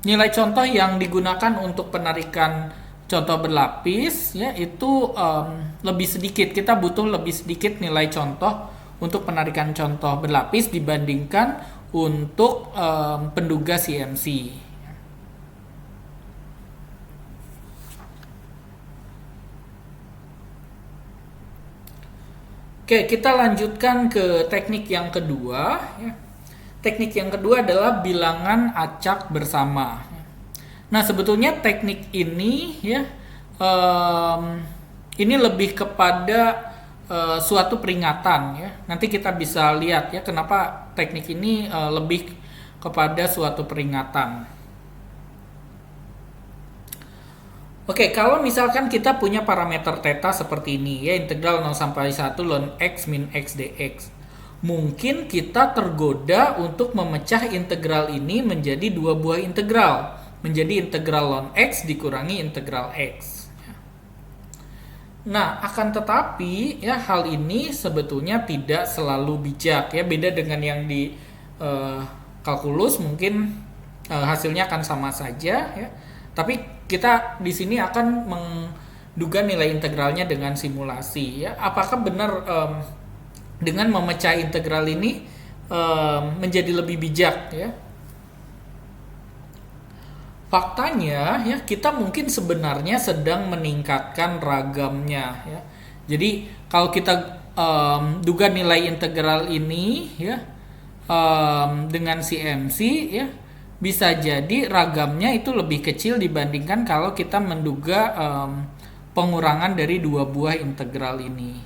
A: nilai contoh yang digunakan untuk penarikan contoh berlapis, ya itu lebih sedikit. Kita butuh lebih sedikit nilai contoh untuk penarikan contoh berlapis dibandingkan untuk penduga CMC. Oke, kita lanjutkan ke teknik yang kedua. Ya. Teknik yang kedua adalah bilangan acak bersama. Nah, sebetulnya teknik ini, ya, ini lebih kepada suatu peringatan, ya. Nanti kita bisa lihat, ya, kenapa teknik ini lebih kepada suatu peringatan. Oke, kalau misalkan kita punya parameter theta seperti ini, ya, integral 0 sampai 1 ln x min x dx. Mungkin kita tergoda untuk memecah integral ini menjadi dua buah integral. Menjadi integral ln x dikurangi integral x. Nah, akan tetapi, ya, hal ini sebetulnya tidak selalu bijak, ya. Beda dengan yang di kalkulus, mungkin hasilnya akan sama saja, ya. Tapi kita di sini akan menduga nilai integralnya dengan simulasi, ya. Apakah benar dengan memecah integral ini menjadi lebih bijak, ya? Faktanya, ya, kita mungkin sebenarnya sedang meningkatkan ragamnya, ya. Jadi kalau kita duga nilai integral ini, ya, dengan CMC, ya, bisa jadi ragamnya itu lebih kecil dibandingkan kalau kita menduga pengurangan dari dua buah integral ini.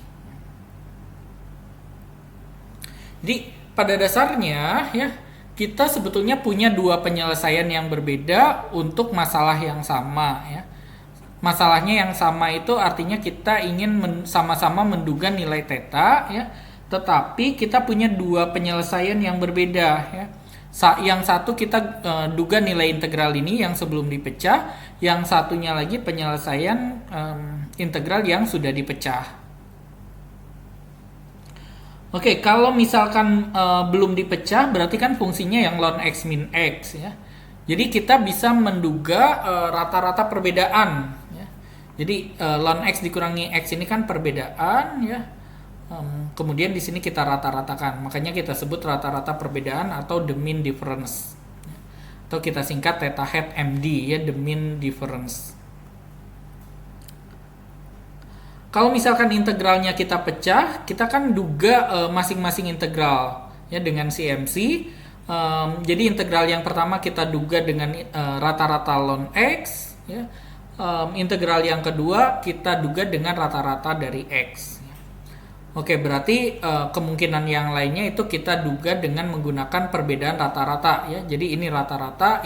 A: Jadi pada dasarnya, ya, kita sebetulnya punya dua penyelesaian yang berbeda untuk masalah yang sama, ya. Masalahnya yang sama itu artinya kita ingin sama-sama menduga nilai theta, ya, tetapi kita punya dua penyelesaian yang berbeda, ya. Yang satu kita duga nilai integral ini yang sebelum dipecah, yang satunya lagi penyelesaian integral yang sudah dipecah. Oke, kalau misalkan belum dipecah, berarti kan fungsinya yang ln x min x, ya. Jadi kita bisa menduga rata-rata perbedaan, ya. Jadi ln x dikurangi x ini kan perbedaan, ya. Kemudian di sini kita rata-ratakan, makanya kita sebut rata-rata perbedaan atau the mean difference, atau kita singkat theta hat MD, ya, the mean difference. Kalau misalkan integralnya kita pecah, kita kan duga masing-masing integral, ya, dengan CMC. Jadi integral yang pertama kita duga dengan rata-rata ln x, ya. Integral yang kedua kita duga dengan rata-rata dari x. Oke, berarti kemungkinan yang lainnya itu kita duga dengan menggunakan perbedaan rata-rata, ya. Jadi ini rata-rata,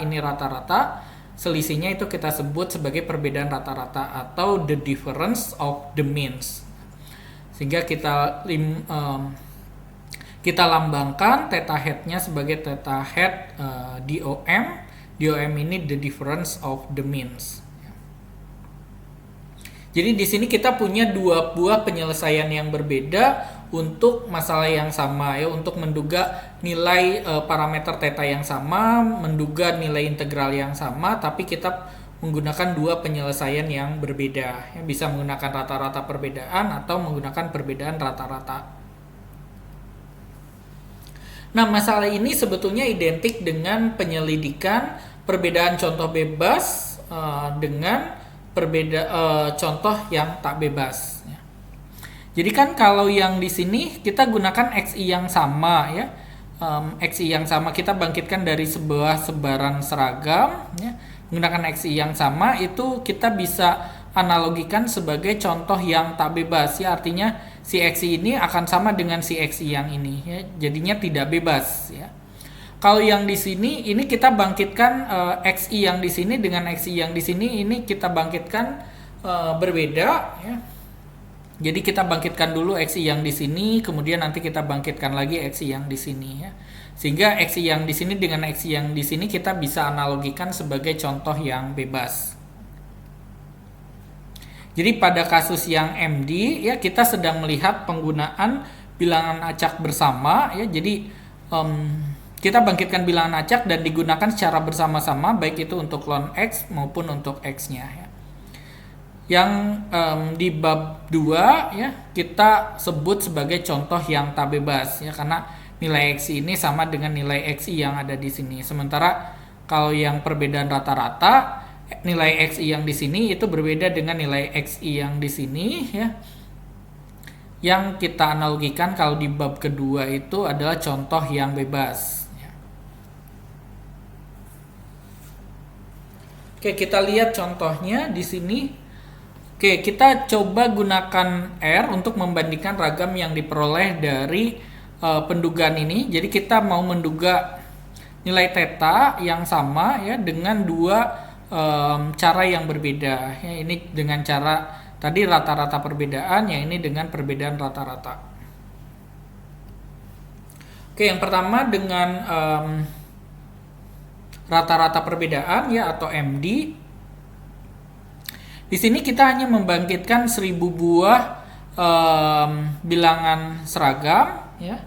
A: selisihnya itu kita sebut sebagai perbedaan rata-rata atau the difference of the means. Sehingga kita lambangkan theta hat-nya sebagai theta hat DOM. DOM ini the difference of the means. Jadi di sini kita punya dua buah penyelesaian yang berbeda untuk masalah yang sama, ya, untuk menduga nilai parameter theta yang sama, menduga nilai integral yang sama, tapi kita menggunakan dua penyelesaian yang berbeda, ya, bisa menggunakan rata-rata perbedaan atau menggunakan perbedaan rata-rata. Nah, masalah ini sebetulnya identik dengan penyelidikan perbedaan contoh bebas dengan contoh yang tak bebas, ya. Jadi kan kalau yang di sini kita gunakan XI yang sama, ya. XI yang sama kita bangkitkan dari sebuah sebaran seragam, ya. Menggunakan XI yang sama itu kita bisa analogikan sebagai contoh yang tak bebas, ya. Artinya si XI ini akan sama dengan si XI yang ini, ya. Jadinya tidak bebas, ya. Kalau yang di sini ini kita bangkitkan XI yang di sini dengan XI yang di sini, ini kita bangkitkan berbeda ya. Jadi kita bangkitkan dulu XI yang di sini, kemudian nanti kita bangkitkan lagi XI yang di sini ya. Sehingga XI yang di sini dengan XI yang di sini kita bisa analogikan sebagai contoh yang bebas. Jadi pada kasus yang MD ya kita sedang melihat penggunaan bilangan acak bersama ya. Jadi kita bangkitkan bilangan acak dan digunakan secara bersama-sama baik itu untuk ln X maupun untuk X-nya ya. Yang di bab 2 ya kita sebut sebagai contoh yang tak bebas ya, karena nilai XI ini sama dengan nilai XI yang ada di sini. Sementara kalau yang perbedaan rata-rata nilai XI yang di sini itu berbeda dengan nilai XI yang di sini ya. Yang kita analogikan kalau di bab kedua itu adalah contoh yang bebas ya. Oke, kita lihat contohnya di sini. Oke, kita coba gunakan R untuk membandingkan ragam yang diperoleh dari pendugaan ini. Jadi kita mau menduga nilai theta yang sama ya dengan dua cara yang berbeda. Ya, ini dengan cara tadi rata-rata perbedaan, yang ini dengan perbedaan rata-rata. Oke, yang pertama dengan rata-rata perbedaan ya atau MD. Di sini kita hanya membangkitkan 1000 buah bilangan seragam ya.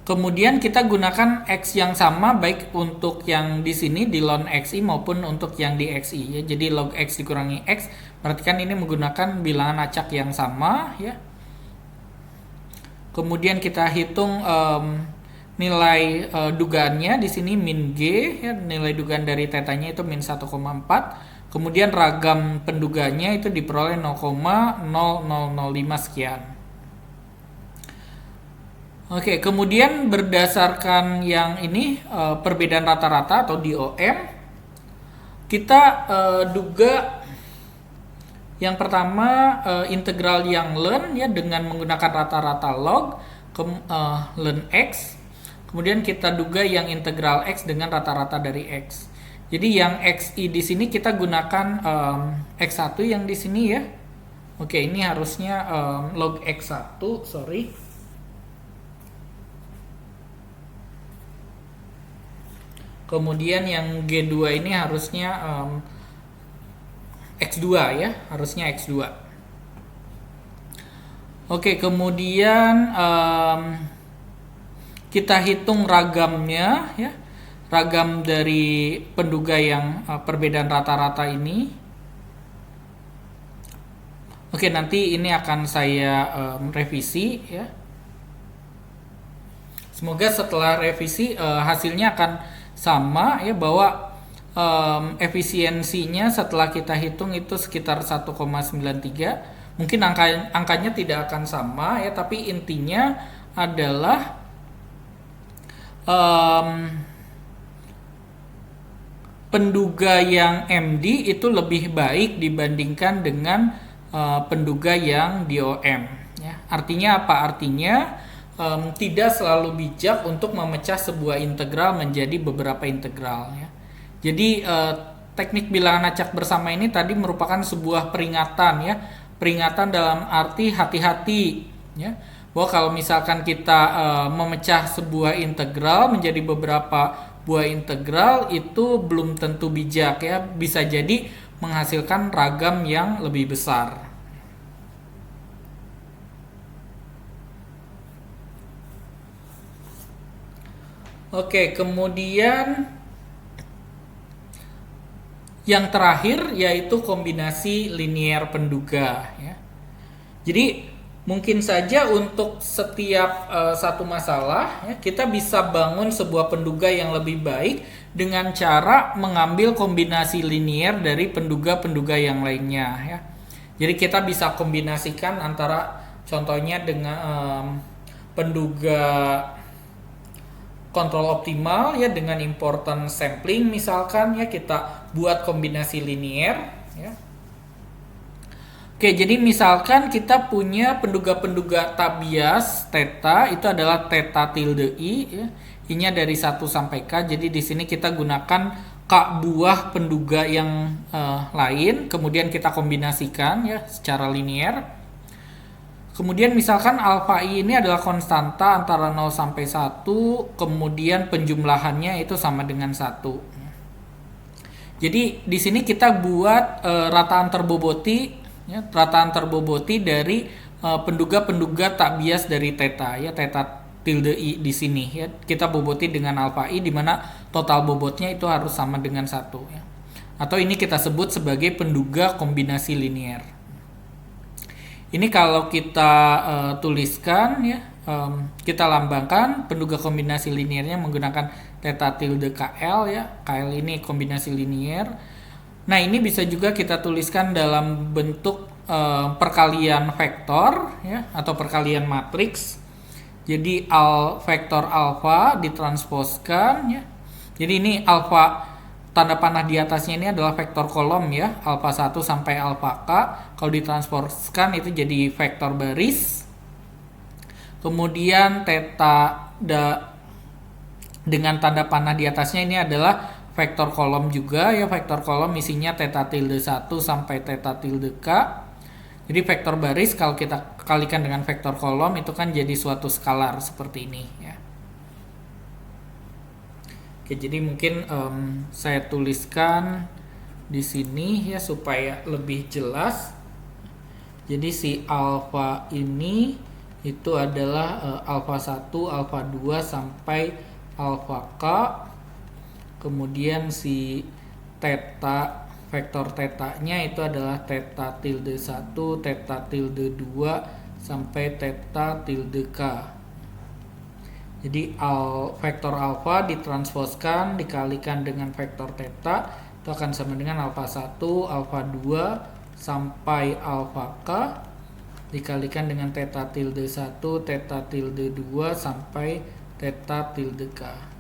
A: Kemudian kita gunakan X yang sama baik untuk yang di sini di ln XI maupun untuk yang di XI ya. Jadi log X dikurangi X, berarti kan ini menggunakan bilangan acak yang sama ya. Kemudian kita hitung nilai dugaannya di sini min G ya, nilai dugaan dari tetanya itu min 1,4. Kemudian ragam penduganya itu diperoleh 0,0005 sekian. Oke, kemudian berdasarkan yang ini perbedaan rata-rata atau DOM, kita duga yang pertama integral yang ln ya dengan menggunakan rata-rata log ln X. Kemudian kita duga yang integral X dengan rata-rata dari X. Jadi yang XI di sini kita gunakan X1 yang di sini ya. Oke, ini harusnya log X1, sorry. Kemudian yang G2 ini harusnya X2 ya, harusnya X2. Oke, kemudian kita hitung ragamnya ya, ragam dari penduga yang perbedaan rata-rata ini. Oke, nanti ini akan saya revisi ya. Semoga setelah revisi hasilnya akan sama ya, bahwa efisiensinya setelah kita hitung itu sekitar 1,93. Mungkin angkanya tidak akan sama ya, tapi intinya adalah penduga yang MD itu lebih baik dibandingkan dengan penduga yang DOM ya. Artinya apa? Artinya tidak selalu bijak untuk memecah sebuah integral menjadi beberapa integral ya. Jadi teknik bilangan acak bersama ini tadi merupakan sebuah peringatan ya. Peringatan dalam arti hati-hati ya. Bahwa kalau misalkan kita memecah sebuah integral menjadi beberapa buah integral itu belum tentu bijak ya, bisa jadi menghasilkan ragam yang lebih besar. Oke, kemudian yang terakhir yaitu kombinasi linier penduga ya. Jadi mungkin saja untuk setiap satu masalah ya, kita bisa bangun sebuah penduga yang lebih baik dengan cara mengambil kombinasi linier dari penduga-penduga yang lainnya ya. Jadi kita bisa kombinasikan antara contohnya dengan penduga kontrol optimal ya dengan important sampling misalkan ya, kita buat kombinasi linier ya. Oke, jadi misalkan kita punya penduga-penduga tak bias theta, itu adalah theta tilde i ya. I-nya dari 1 sampai K. Jadi di sini kita gunakan buah penduga yang lain, kemudian kita kombinasikan ya secara linear. Kemudian misalkan alfa I ini adalah konstanta antara 0 sampai 1, kemudian penjumlahannya itu sama dengan 1. Jadi di sini kita buat rataan terboboti, ya, rataan terboboti dari penduga-penduga tak bias dari theta, ya, theta tilde I di sini, ya. Kita boboti dengan alfa I di mana total bobotnya itu harus sama dengan 1, ya. Atau ini kita sebut sebagai penduga kombinasi linear. Ini kalau kita tuliskan, ya, kita lambangkan penduga kombinasi linearnya menggunakan theta tilde KL, ya. KL ini kombinasi linear. Nah, ini bisa juga kita tuliskan dalam bentuk perkalian vektor, ya, atau perkalian matriks. Jadi vektor alfa ditransposkan, ya. Jadi ini alfa, tanda panah di atasnya ini adalah vektor kolom, ya, alfa 1 sampai alfa K. Kalau ditransposkan itu jadi vektor baris. Kemudian theta dengan tanda panah di atasnya ini adalah vektor kolom juga, ya, vektor kolom isinya theta tilde 1 sampai theta tilde K. Jadi vektor baris kalau kita kalikan dengan vektor kolom itu kan jadi suatu skalar seperti ini, ya. Oke, jadi mungkin saya tuliskan di sini ya supaya lebih jelas. Jadi si alfa ini itu adalah alfa 1, alfa 2 sampai alfa K. Kemudian si theta, vektor tetanya itu adalah theta tilde 1, theta tilde 2 sampai theta tilde K. Jadi vektor alfa ditransposkan dikalikan dengan vektor theta itu akan sama dengan alfa 1, alfa 2 sampai alfa K dikalikan dengan theta tilde 1, theta tilde 2 sampai theta tilde K.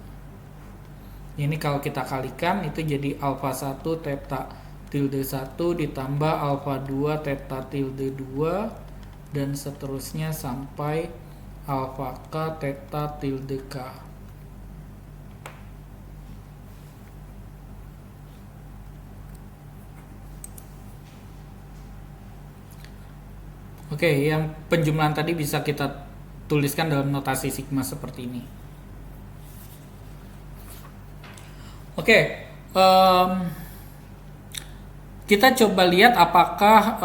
A: Ini kalau kita kalikan itu jadi alfa 1 theta tilde 1 ditambah alfa 2 theta tilde 2 dan seterusnya sampai alfa K theta tilde K. Oke, yang penjumlahan tadi bisa kita tuliskan dalam notasi sigma seperti ini. Oke, kita coba lihat apakah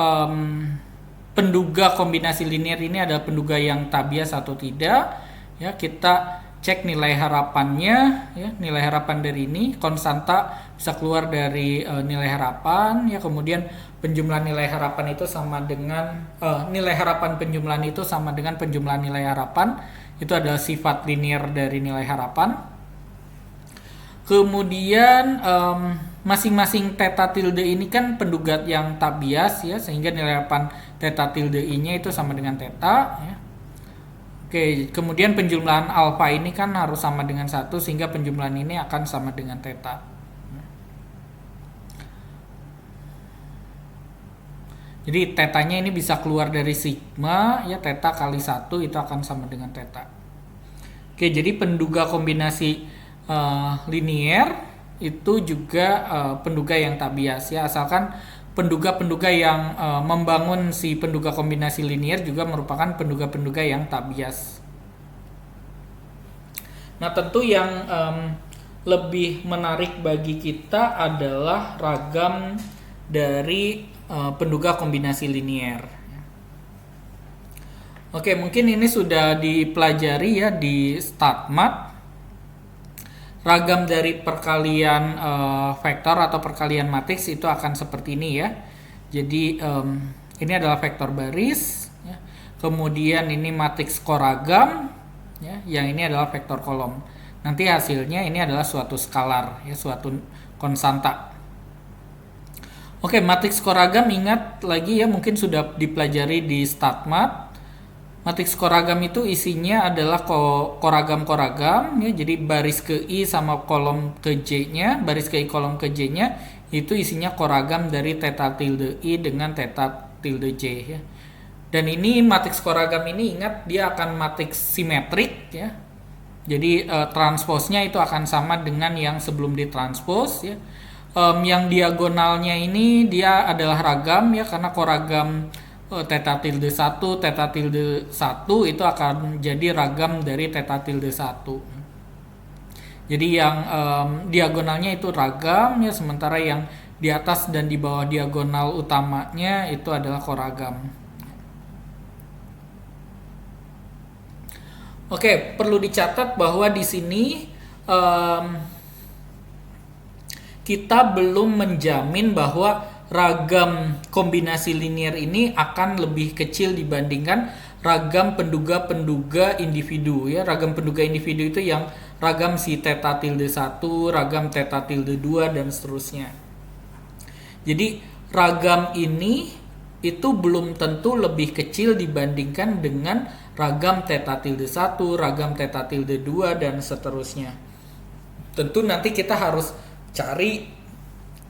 A: penduga kombinasi linear ini adalah penduga yang tak bias atau tidak. Ya, kita cek nilai harapannya, ya, nilai harapan dari ini konstanta bisa keluar dari nilai harapan, ya. Kemudian penjumlahan nilai harapan itu sama dengan nilai harapan penjumlahan itu sama dengan penjumlahan nilai harapan. Itu adalah sifat linear dari nilai harapan. Kemudian masing-masing theta tilde ini kan penduga yang tak bias, ya, sehingga nilai harapan theta tilde I-nya itu sama dengan theta, ya. Oke, kemudian penjumlahan alfa ini kan harus sama dengan 1 sehingga penjumlahan ini akan sama dengan theta. Jadi tetanya ini bisa keluar dari sigma, ya, theta kali 1 itu akan sama dengan theta. Oke, jadi penduga kombinasi linear itu juga penduga yang tak bias, ya, asalkan penduga-penduga yang membangun si penduga kombinasi linear juga merupakan penduga-penduga yang tak bias. Nah, tentu yang lebih menarik bagi kita adalah ragam dari penduga kombinasi linear. Oke, mungkin ini sudah dipelajari, ya, di StatMat. Ragam dari perkalian vektor atau perkalian matriks itu akan seperti ini, ya. Jadi ini adalah vektor baris, ya. Kemudian ini matriks koragam, ya, yang ini adalah vektor kolom. Nanti hasilnya ini adalah suatu skalar, ya, suatu konstanta. Oke, matriks koragam ingat lagi, ya, mungkin sudah dipelajari di StatMat. Matriks koragam itu isinya adalah koragam-koragam, ya, jadi baris ke I sama kolom ke J-nya, baris ke I kolom ke J-nya itu isinya koragam dari theta tilde I dengan theta tilde J, ya. Dan ini matriks koragam ini ingat dia akan matriks simetrik, ya. Jadi transposnya itu akan sama dengan yang sebelum ditranspos ya. Yang diagonalnya ini dia adalah ragam ya, karena koragam theta tilde 1, theta tilde 1 itu akan jadi ragam dari theta tilde 1. Jadi yang diagonalnya itu ragam ya, sementara yang di atas dan di bawah diagonal utamanya itu adalah koragam. Oke, perlu dicatat bahwa di sini kita belum menjamin bahwa ragam kombinasi linear ini akan lebih kecil dibandingkan ragam penduga-penduga individu ya. Ragam penduga individu itu yang ragam si theta tilde 1, ragam theta tilde 2 dan seterusnya. Jadi ragam ini itu belum tentu lebih kecil dibandingkan dengan ragam theta tilde 1, ragam theta tilde 2 dan seterusnya. Tentu nanti kita harus cari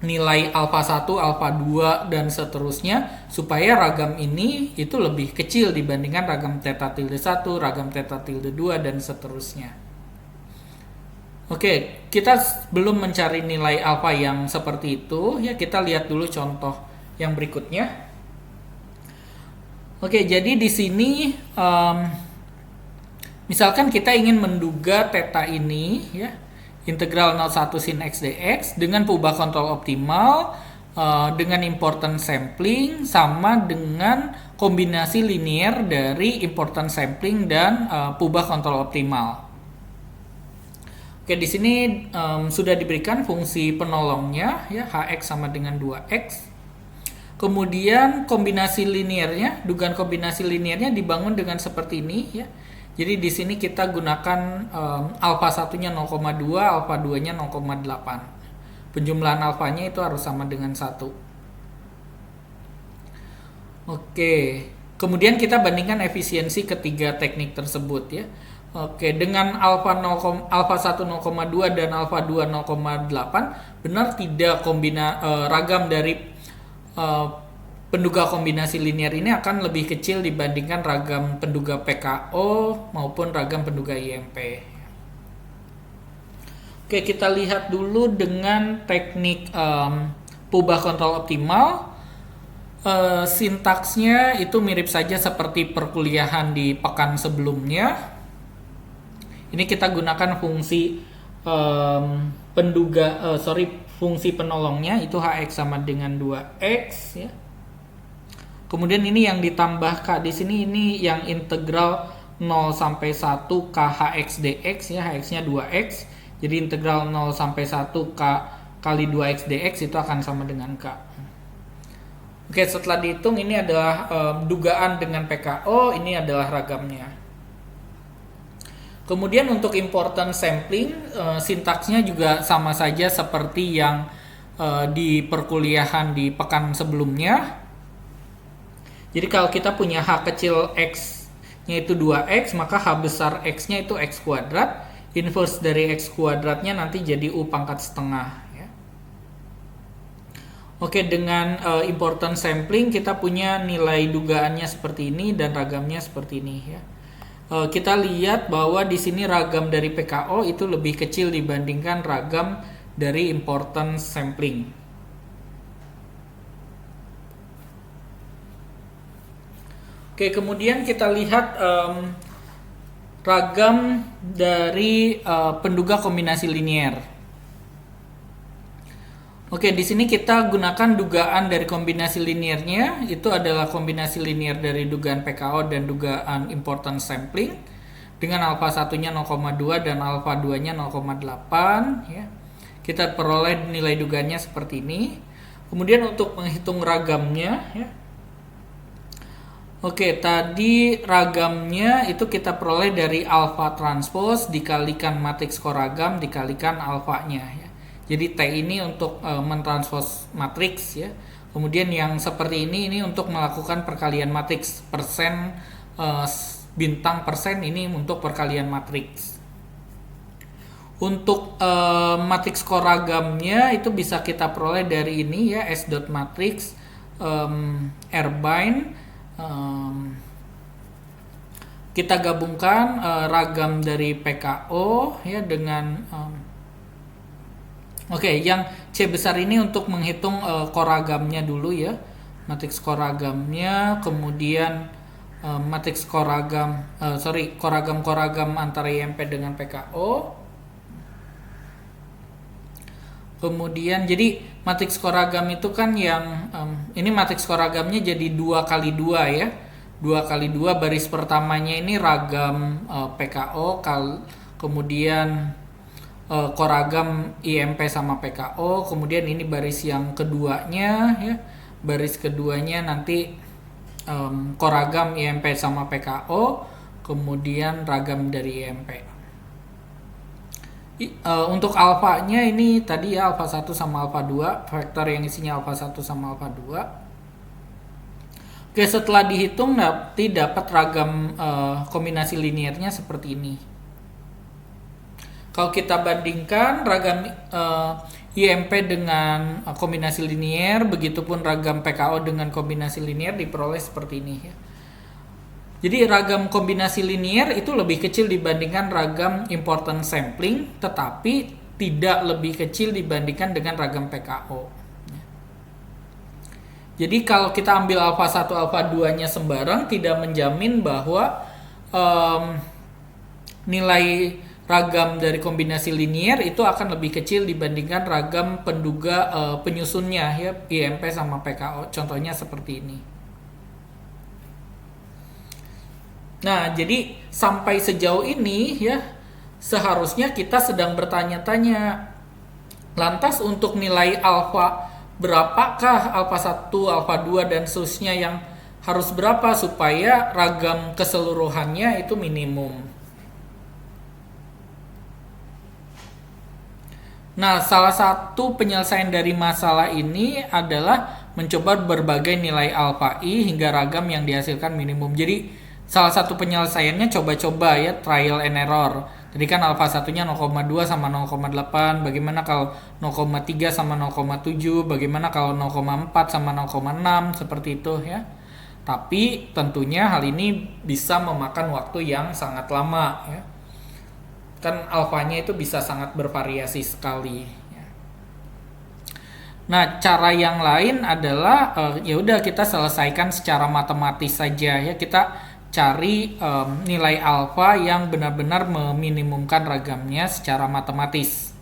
A: nilai alfa 1, alfa 2 dan seterusnya supaya ragam ini itu lebih kecil dibandingkan ragam theta tilde 1, ragam theta tilde 2 dan seterusnya. Oke, kita belum mencari nilai alfa yang seperti itu ya, kita lihat dulu contoh yang berikutnya. Oke, jadi di sini misalkan kita ingin menduga theta ini ya, integral 01 sin x dx dengan perubahan kontrol optimal dengan importance sampling sama dengan kombinasi linear dari importance sampling dan perubahan kontrol optimal. Oke, di sini sudah diberikan fungsi penolongnya ya, hx sama dengan 2x. Kemudian kombinasi linearnya, dugaan kombinasi linearnya dibangun dengan seperti ini ya. Jadi di sini kita gunakan alfa 1-nya 0,2, alfa 2-nya 0,8. Penjumlahan alfanya itu harus sama dengan 1. Oke, kemudian kita bandingkan efisiensi ketiga teknik tersebut ya. Oke, dengan alfa 1 0,2 dan alfa 2 0,8 benar tidak ragam dari penduga kombinasi linear ini akan lebih kecil dibandingkan ragam penduga PKO maupun ragam penduga IMP. Oke, kita lihat dulu dengan teknik perubahan kontrol optimal. Sintaksnya itu mirip saja seperti perkuliahan di pekan sebelumnya. Ini kita gunakan fungsi fungsi penolongnya itu hx sama dengan 2x ya. Kemudian ini yang ditambahkan di sini, ini yang integral 0 sampai 1 k hx dx ya, hx-nya 2x. Jadi integral 0 sampai 1 k kali 2x dx itu akan sama dengan k. Oke, setelah dihitung ini adalah dugaan dengan PKO, ini adalah ragamnya. Kemudian untuk importance sampling, sintaksnya juga sama saja seperti yang di perkuliahan di pekan sebelumnya. Jadi kalau kita punya h kecil x-nya itu 2x, maka h besar x-nya itu x kuadrat. Inverse dari x kuadratnya nanti jadi u pangkat setengah. Ya. Oke, dengan importance sampling kita punya nilai dugaannya seperti ini dan ragamnya seperti ini. Ya. Kita lihat bahwa di sini ragam dari PKO itu lebih kecil dibandingkan ragam dari importance sampling. Oke, kemudian kita lihat ragam dari penduga kombinasi linear. Oke, di sini kita gunakan dugaan dari kombinasi linearnya, itu adalah kombinasi linear dari dugaan PKO dan dugaan importance sampling dengan alfa 1-nya 0,2 dan alfa 2-nya 0,8 ya. Kita peroleh nilai dugaannya seperti ini. Kemudian untuk menghitung ragamnya ya. Oke, tadi ragamnya itu kita peroleh dari alfa transpose dikalikan matriks koragam dikalikan alfanya ya. Jadi T ini untuk mentranspose matriks ya. Kemudian yang seperti ini untuk melakukan perkalian matriks, persen bintang persen ini untuk perkalian matriks. Untuk matriks koragamnya itu bisa kita peroleh dari ini ya, S dot matrix R bind. kita gabungkan ragam dari PKO ya dengan yang C besar ini untuk menghitung koragamnya dulu ya. Matriks koragamnya, kemudian matriks koragam antara IMP dengan PKO. Kemudian jadi matriks koragam itu kan yang ini matriks koragamnya jadi 2x2 ya. 2x2 baris pertamanya ini ragam PKO, kemudian koragam IMP sama PKO, kemudian ini baris yang keduanya ya. Baris keduanya nanti koragam IMP sama PKO, kemudian ragam dari IMP. Untuk alfanya ini tadi ya alfa 1 sama alfa 2, vektor yang isinya alfa 1 sama alfa 2. Oke, setelah dihitung nanti dapat ragam kombinasi linearnya seperti ini. Kalau kita bandingkan ragam IMP dengan kombinasi linear, begitupun ragam PKO dengan kombinasi linear diperoleh seperti ini ya. Jadi ragam kombinasi linear itu lebih kecil dibandingkan ragam importance sampling, tetapi tidak lebih kecil dibandingkan dengan ragam PKO. Jadi kalau kita ambil alfa 1, alfa 2-nya sembarang, tidak menjamin bahwa nilai ragam dari kombinasi linear itu akan lebih kecil dibandingkan ragam penduga penyusunnya ya, IMP sama PKO. Contohnya seperti ini. Nah, jadi sampai sejauh ini ya seharusnya kita sedang bertanya-tanya, lantas untuk nilai alfa berapakah alfa 1, alfa 2 dan seterusnya yang harus berapa supaya ragam keseluruhannya itu minimum. Nah, salah satu penyelesaian dari masalah ini adalah mencoba berbagai nilai alfa i hingga ragam yang dihasilkan minimum. Jadi, salah satu penyelesaiannya coba-coba ya, trial and error. Jadi kan alfa 1-nya 0,2 sama 0,8, bagaimana kalau 0,3 sama 0,7, bagaimana kalau 0,4 sama 0,6, seperti itu ya. Tapi tentunya hal ini bisa memakan waktu yang sangat lama ya. Kan alfanya itu bisa sangat bervariasi sekali. Nah, cara yang lain adalah ya udah kita selesaikan secara matematis saja ya. Kita cari nilai alfa yang benar-benar meminimumkan ragamnya secara matematis.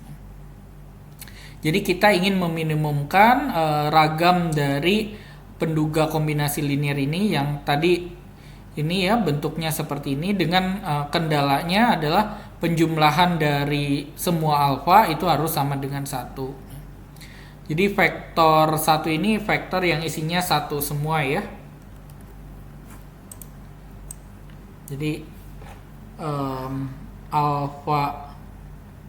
A: Jadi kita ingin meminimumkan ragam dari penduga kombinasi linear ini yang tadi ini ya bentuknya seperti ini, dengan kendalanya adalah penjumlahan dari semua alfa itu harus sama dengan 1. Jadi vektor 1 ini vektor yang isinya 1 semua ya. Jadi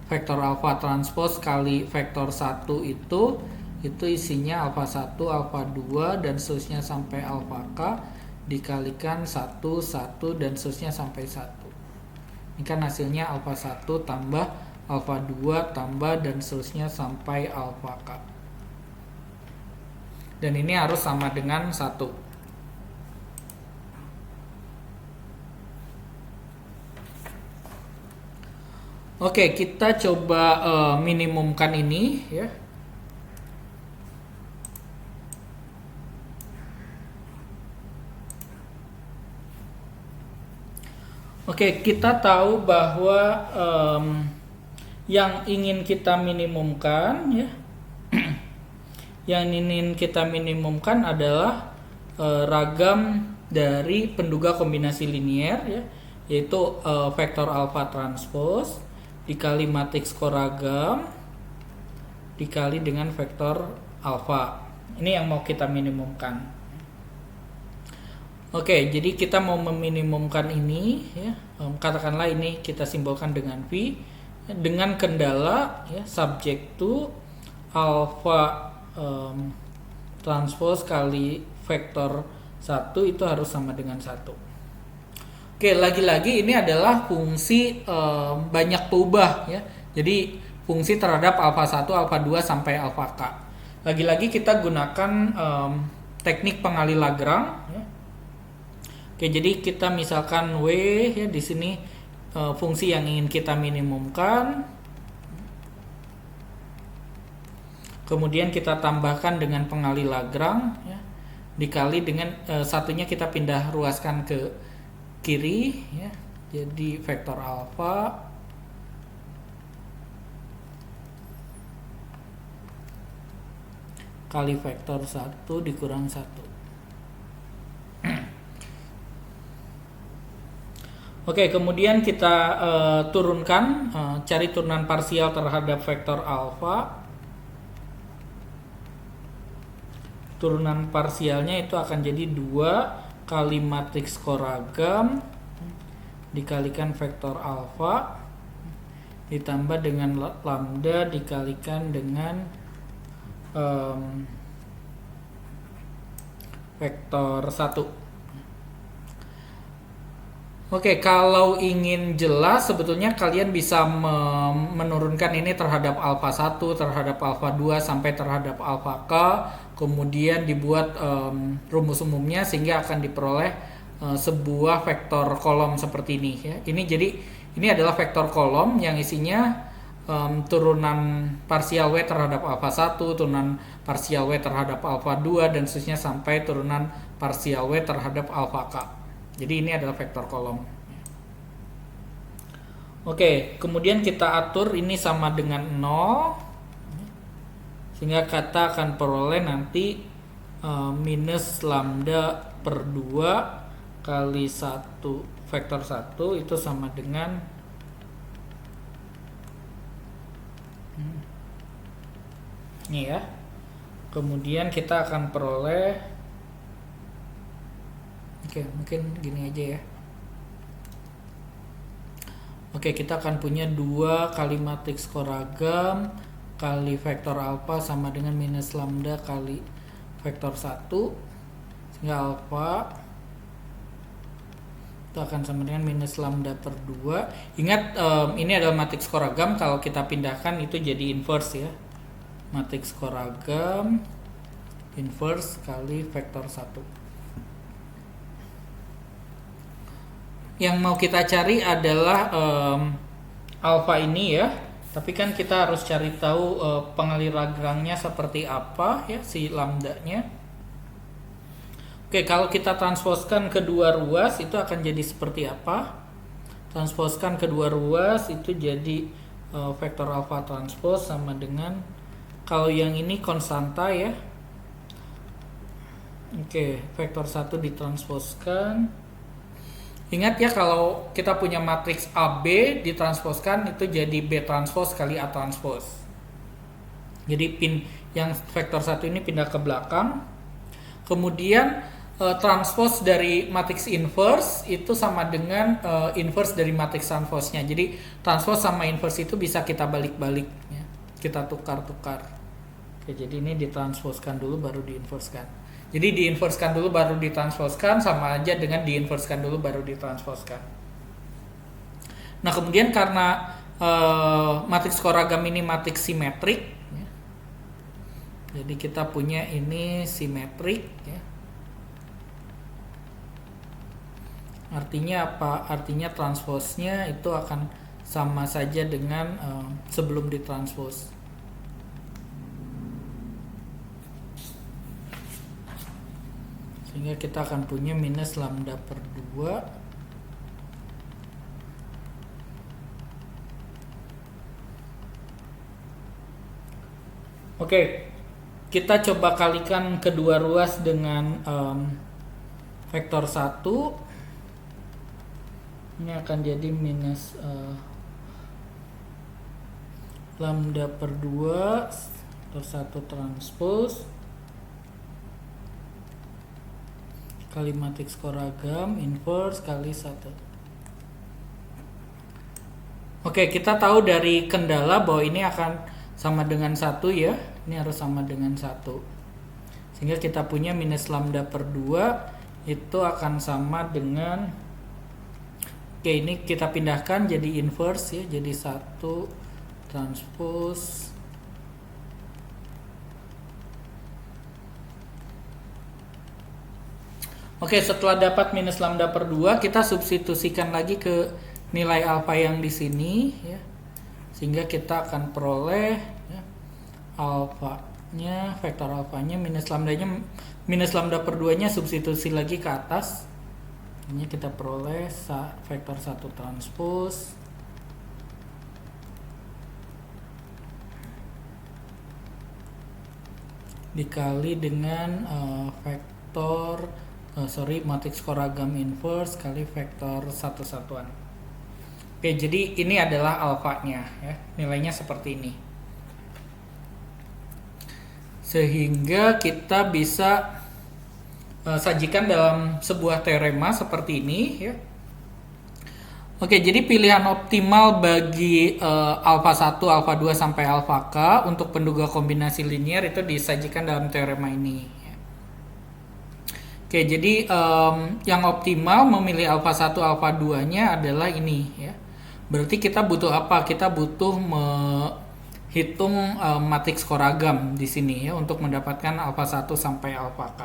A: vektor alfa transpose kali vektor 1 itu isinya alfa 1, alfa 2 dan seterusnya sampai alfa k dikalikan 1, 1 dan seterusnya sampai 1. Ini kan hasilnya alfa 1 tambah alfa 2 tambah dan seterusnya sampai alfa k. Dan ini harus sama dengan 1. Oke, kita coba minimumkan ini ya. Oke, kita tahu bahwa yang ingin kita minimumkan ya, yang ingin kita minimumkan adalah ragam dari penduga kombinasi linear ya, yaitu vektor alfa transpose dikali matriks koragam dikali dengan vektor alfa. Ini yang mau kita minimumkan. Oke, jadi kita mau meminimumkan ini ya, katakanlah ini kita simbolkan dengan V dengan kendala ya, subject to alpha transpose kali vektor 1 itu harus sama dengan 1. Oke, lagi-lagi ini adalah fungsi banyak berubah ya. Jadi fungsi terhadap alfa 1, alfa 2 sampai alfa k. Lagi-lagi kita gunakan teknik pengali Lagrange ya. Oke, jadi kita misalkan W ya di sini fungsi yang ingin kita minimumkan. Kemudian kita tambahkan dengan pengali Lagrange ya, dikali dengan satunya kita pindah ruaskan ke kiri ya. Jadi vektor alfa kali vektor 1 dikurang 1. Oke, kemudian kita turunkan, cari turunan parsial terhadap vektor alfa. Turunan parsialnya itu akan jadi 2 kali matriks koragam dikalikan vektor alfa ditambah dengan lambda dikalikan dengan vektor 1. Oke, kalau ingin jelas sebetulnya kalian bisa menurunkan ini terhadap alfa 1, terhadap alfa 2 sampai terhadap alfa k, kemudian dibuat rumus umumnya sehingga akan diperoleh sebuah vektor kolom seperti ini ya. Ini adalah vektor kolom yang isinya turunan parsial W terhadap alfa 1, turunan parsial W terhadap alfa 2 dan seterusnya sampai turunan parsial W terhadap alfa k. Jadi ini adalah vektor kolom. Oke, kemudian kita atur ini sama dengan 0 sehingga kita akan peroleh nanti minus lambda per 2 kali 1 vektor 1 itu sama dengan ini ya. Kemudian kita akan peroleh, oke, mungkin gini aja ya. Oke, kita akan punya 2 kali matriks koragam kali vektor alfa sama dengan minus lambda kali vektor 1 sehingga alfa itu akan sama dengan minus lambda per 2. Ingat ini adalah matriks koragam, kalau kita pindahkan itu jadi inverse ya. Matriks koragam inverse kali vektor 1. Yang mau kita cari adalah alfa ini ya, tapi kan kita harus cari tahu pengali Lagrange-nya seperti apa ya, si lambdanya. Oke, kalau kita transposkan kedua ruas itu akan jadi seperti apa? Transposkan kedua ruas itu jadi vektor alfa transpos sama dengan, kalau yang ini konstanta ya. Oke, vektor 1 ditransposkan. Ingat ya, kalau kita punya matriks AB ditransposkan itu jadi B transpos kali A transpos. Jadi yang vektor 1 ini pindah ke belakang. Kemudian transpos dari matriks inverse itu sama dengan inverse dari matriks transposnya. Jadi transpos sama inverse itu bisa kita balik-balik ya. Kita tukar-tukar. Oke, jadi ini ditransposkan dulu baru diinverskan. Jadi diinverskan dulu baru ditransposkan sama aja dengan diinverskan dulu baru ditransposkan. Nah, kemudian karena matriks koragam ini matriks simetrik ya, jadi kita punya ini simetrik ya. Artinya apa? Artinya transposnya itu akan sama saja dengan sebelum ditranspos. Sehingga kita akan punya minus lambda per 2 Oke, kita coba kalikan kedua ruas dengan vektor 1. Ini akan jadi minus lambda per 2 vektor 1 transpos kali matriks koragam inverse kali 1. Oke, kita tahu dari kendala bahwa ini akan sama dengan 1 ya. Ini harus sama dengan 1. Sehingga kita punya minus lambda per 2 itu akan sama dengan, oke, ini kita pindahkan jadi inverse ya. Jadi 1 transpos Oke, setelah dapat minus lambda per 2, kita substitusikan lagi ke nilai alfa yang di sini ya. Sehingga kita akan peroleh ya, alfanya, vektor alfanya minus lambda per 2-nya substitusi lagi ke atas. Ini kita peroleh vektor 1 transpose dikali dengan vektor matriks koragam inverse kali vektor satu satuan. Oke, jadi ini adalah alfanya ya. Nilainya seperti ini. Sehingga kita bisa sajikan dalam sebuah teorema seperti ini ya. Oke, jadi pilihan optimal bagi alfa 1, alfa 2 sampai alfa k untuk penduga kombinasi linear itu disajikan dalam teorema ini ya. Oke, jadi yang optimal memilih alfa 1, alfa 2-nya adalah ini ya. Berarti kita butuh apa? Kita butuh menghitung matriks koragam di sini ya untuk mendapatkan alfa 1 sampai alfa k.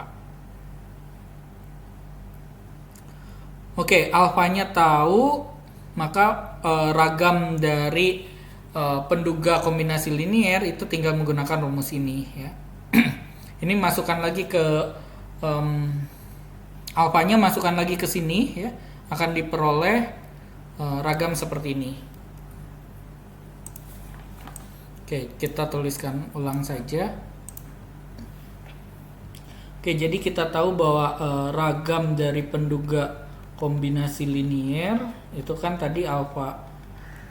A: Oke, alfanya tahu, maka ragam dari penduga kombinasi linear itu tinggal menggunakan rumus ini ya. Ini masukkan lagi ke alfanya, masukkan lagi ke sini ya, akan diperoleh ragam seperti ini. Oke, kita tuliskan ulang saja. Oke, jadi kita tahu bahwa ragam dari penduga kombinasi linear itu kan tadi alfa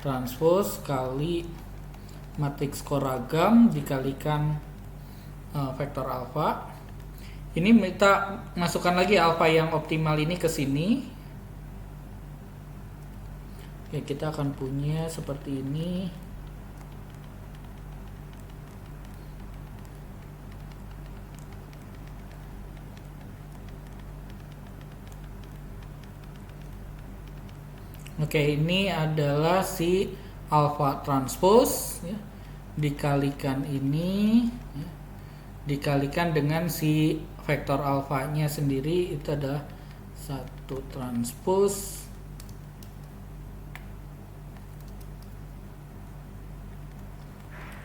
A: transpose kali matriks koragam dikalikan vektor alfa. Ini kita masukkan lagi alfa yang optimal ini ke sini. Oke, kita akan punya seperti ini. Oke, ini adalah si alfa transpose ya, dikalikan ini ya, dikalikan dengan si vektor alfanya sendiri itu adalah 1 transpose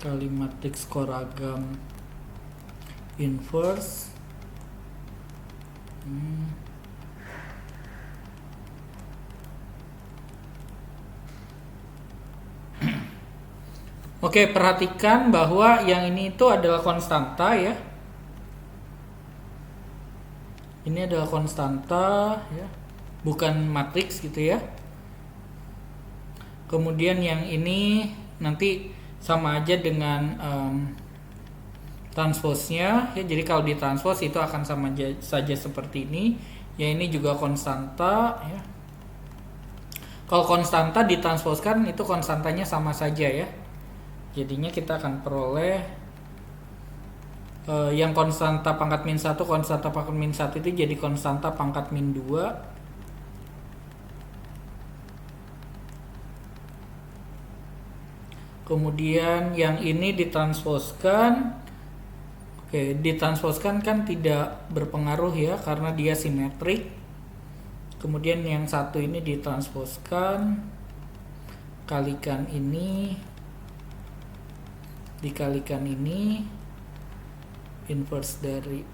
A: kali matriks koragam inverse Oke, perhatikan bahwa yang ini itu adalah konstanta ya. Ini adalah konstanta ya, bukan matriks gitu ya. Kemudian yang ini nanti sama aja dengan transposnya ya. Jadi kalau ditranspos itu akan sama saja seperti ini. Ya, ini juga konstanta ya. Kalau konstanta ditransposkan itu konstantanya sama saja ya. Jadinya kita akan peroleh yang konstanta pangkat min 1, konstanta pangkat min 1 itu jadi konstanta pangkat min 2. Kemudian yang ini ditransposkan. Oke, ditransposkan kan tidak berpengaruh ya karena dia simetrik. Kemudian yang satu ini ditransposkan, kalikan ini dikalikan ini, inverse dari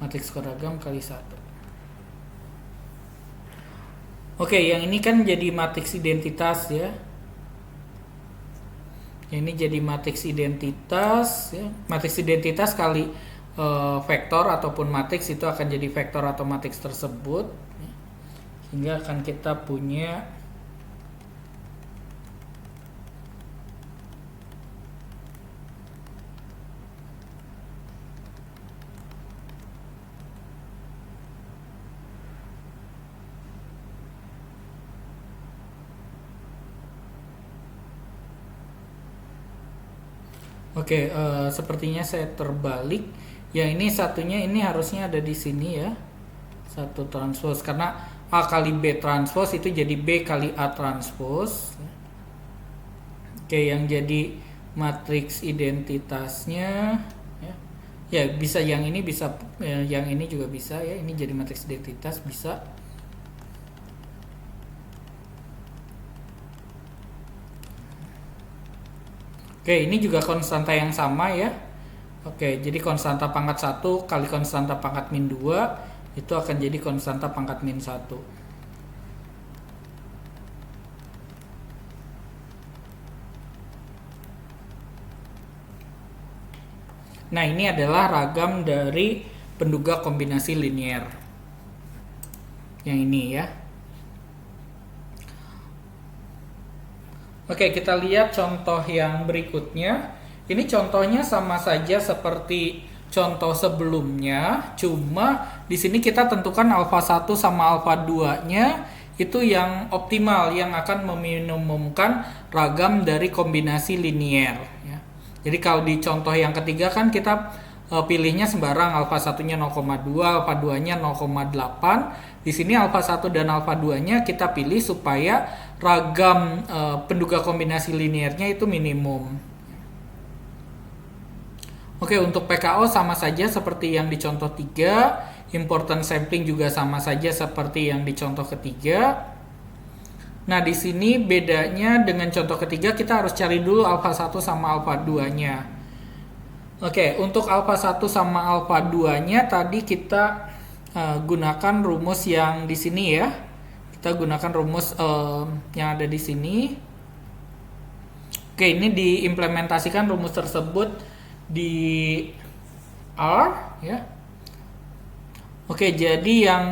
A: matriks koragam kali 1. Oke, yang ini kan jadi matriks identitas ya. Ini jadi matriks identitas ya. Matriks identitas kali vektor ataupun matriks itu akan jadi vektor atau matriks tersebut ya. Sehingga akan kita punya Oke, sepertinya saya terbalik. Yang ini satunya ini harusnya ada di sini ya. 1 transpose karena A kali B transpose itu jadi B kali A transpose. Oke, yang jadi matriks identitasnya ya. Ya, bisa yang ini, bisa yang ini juga bisa ya. Ini jadi matriks identitas bisa. Oke, ini juga konstanta yang sama ya. Oke, jadi konstanta pangkat 1 kali konstanta pangkat min 2 itu akan jadi konstanta pangkat min 1. Nah, ini adalah ragam dari penduga kombinasi linier. Yang ini ya. Oke, kita lihat contoh yang berikutnya. Ini contohnya sama saja seperti contoh sebelumnya, cuma di sini kita tentukan alfa 1 sama alfa 2-nya itu yang optimal, yang akan meminimumkan ragam dari kombinasi linier ya. Jadi kalau di contoh yang ketiga kan kita pilihnya sembarang, alfa 1-nya 0,2, alfa 2-nya 0,8. Di sini alfa 1 dan alfa 2-nya kita pilih supaya ragam penduga kombinasi liniernya itu minimum. Oke, untuk PKO sama saja seperti yang di contoh 3, important sampling juga sama saja seperti yang di contoh ketiga. Nah, di sini bedanya dengan contoh ketiga kita harus cari dulu alfa 1 sama alfa 2-nya. Oke, untuk alfa 1 sama alfa 2-nya tadi kita gunakan rumus yang di sini ya. Kita gunakan rumus yang ada di sini. Oke, ini diimplementasikan rumus tersebut di R ya. Oke, jadi yang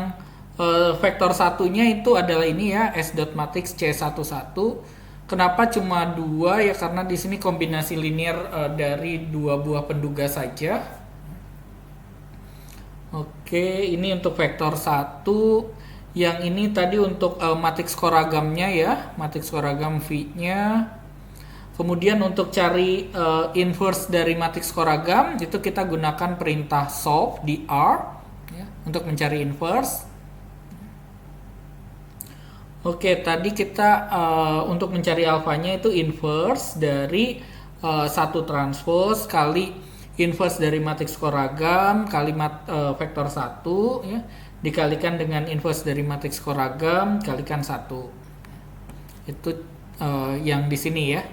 A: vektor satunya itu adalah ini ya, S dot matrix C11. Kenapa cuma 2 ya? Karena di sini kombinasi linier dari 2 buah penduga saja. Oke, ini untuk vektor 1. Yang ini tadi untuk matriks koragamnya ya, matriks koragam V-nya. Kemudian untuk cari inverse dari matriks koragam itu kita gunakan perintah solve di R ya, untuk mencari inverse. Oke, tadi kita untuk mencari alfanya itu inverse dari 1 transpose kali inverse dari matriks koragam kali vektor 1 ya, dikalikan dengan inverse dari matriks koragam kalikan 1. Itu yang di sini ya.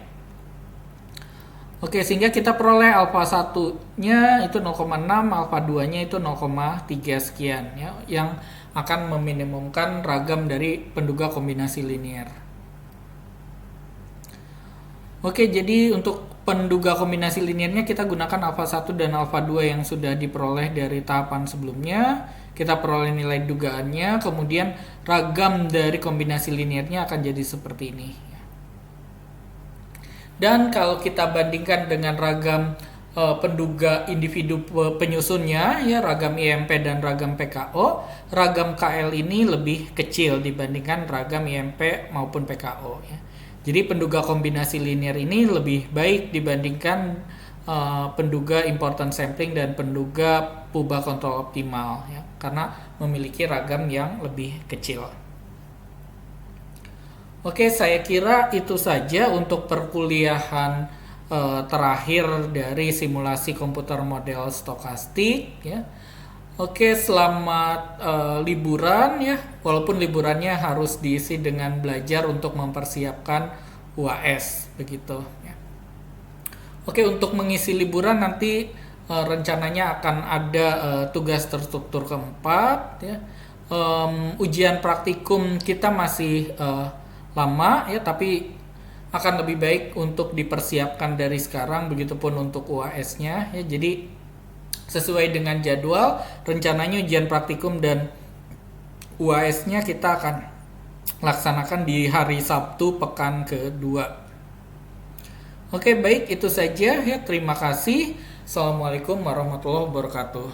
A: Oke, sehingga kita peroleh alfa 1-nya itu 0,6, alfa 2-nya itu 0,3 sekian ya, yang akan meminimumkan ragam dari penduga kombinasi linier. Oke, jadi untuk penduga kombinasi liniernya kita gunakan alfa 1 dan alfa 2 yang sudah diperoleh dari tahapan sebelumnya. Kita peroleh nilai dugaannya, kemudian ragam dari kombinasi liniernya akan jadi seperti ini. Dan kalau kita bandingkan dengan ragam penduga individu penyusunnya ya, ragam IMP dan ragam PKO, ragam KL ini lebih kecil dibandingkan ragam IMP maupun PKO ya. Jadi penduga kombinasi linier ini lebih baik dibandingkan penduga important sampling dan penduga puba kontrol optimal ya, karena memiliki ragam yang lebih kecil. Oke, saya kira itu saja untuk perkuliahan terakhir dari simulasi komputer model stokastik ya. Oke, selamat liburan ya. Walaupun liburannya harus diisi dengan belajar untuk mempersiapkan UAS begitu ya. Oke, untuk mengisi liburan nanti rencananya akan ada tugas terstruktur keempat ya. Ujian praktikum kita masih lama ya, tapi akan lebih baik untuk dipersiapkan dari sekarang, begitupun untuk UAS-nya ya. Jadi sesuai dengan jadwal, rencananya ujian praktikum dan UAS-nya kita akan laksanakan di hari Sabtu pekan kedua. Oke, baik, itu saja ya. Terima kasih. Assalamualaikum warahmatullahi wabarakatuh.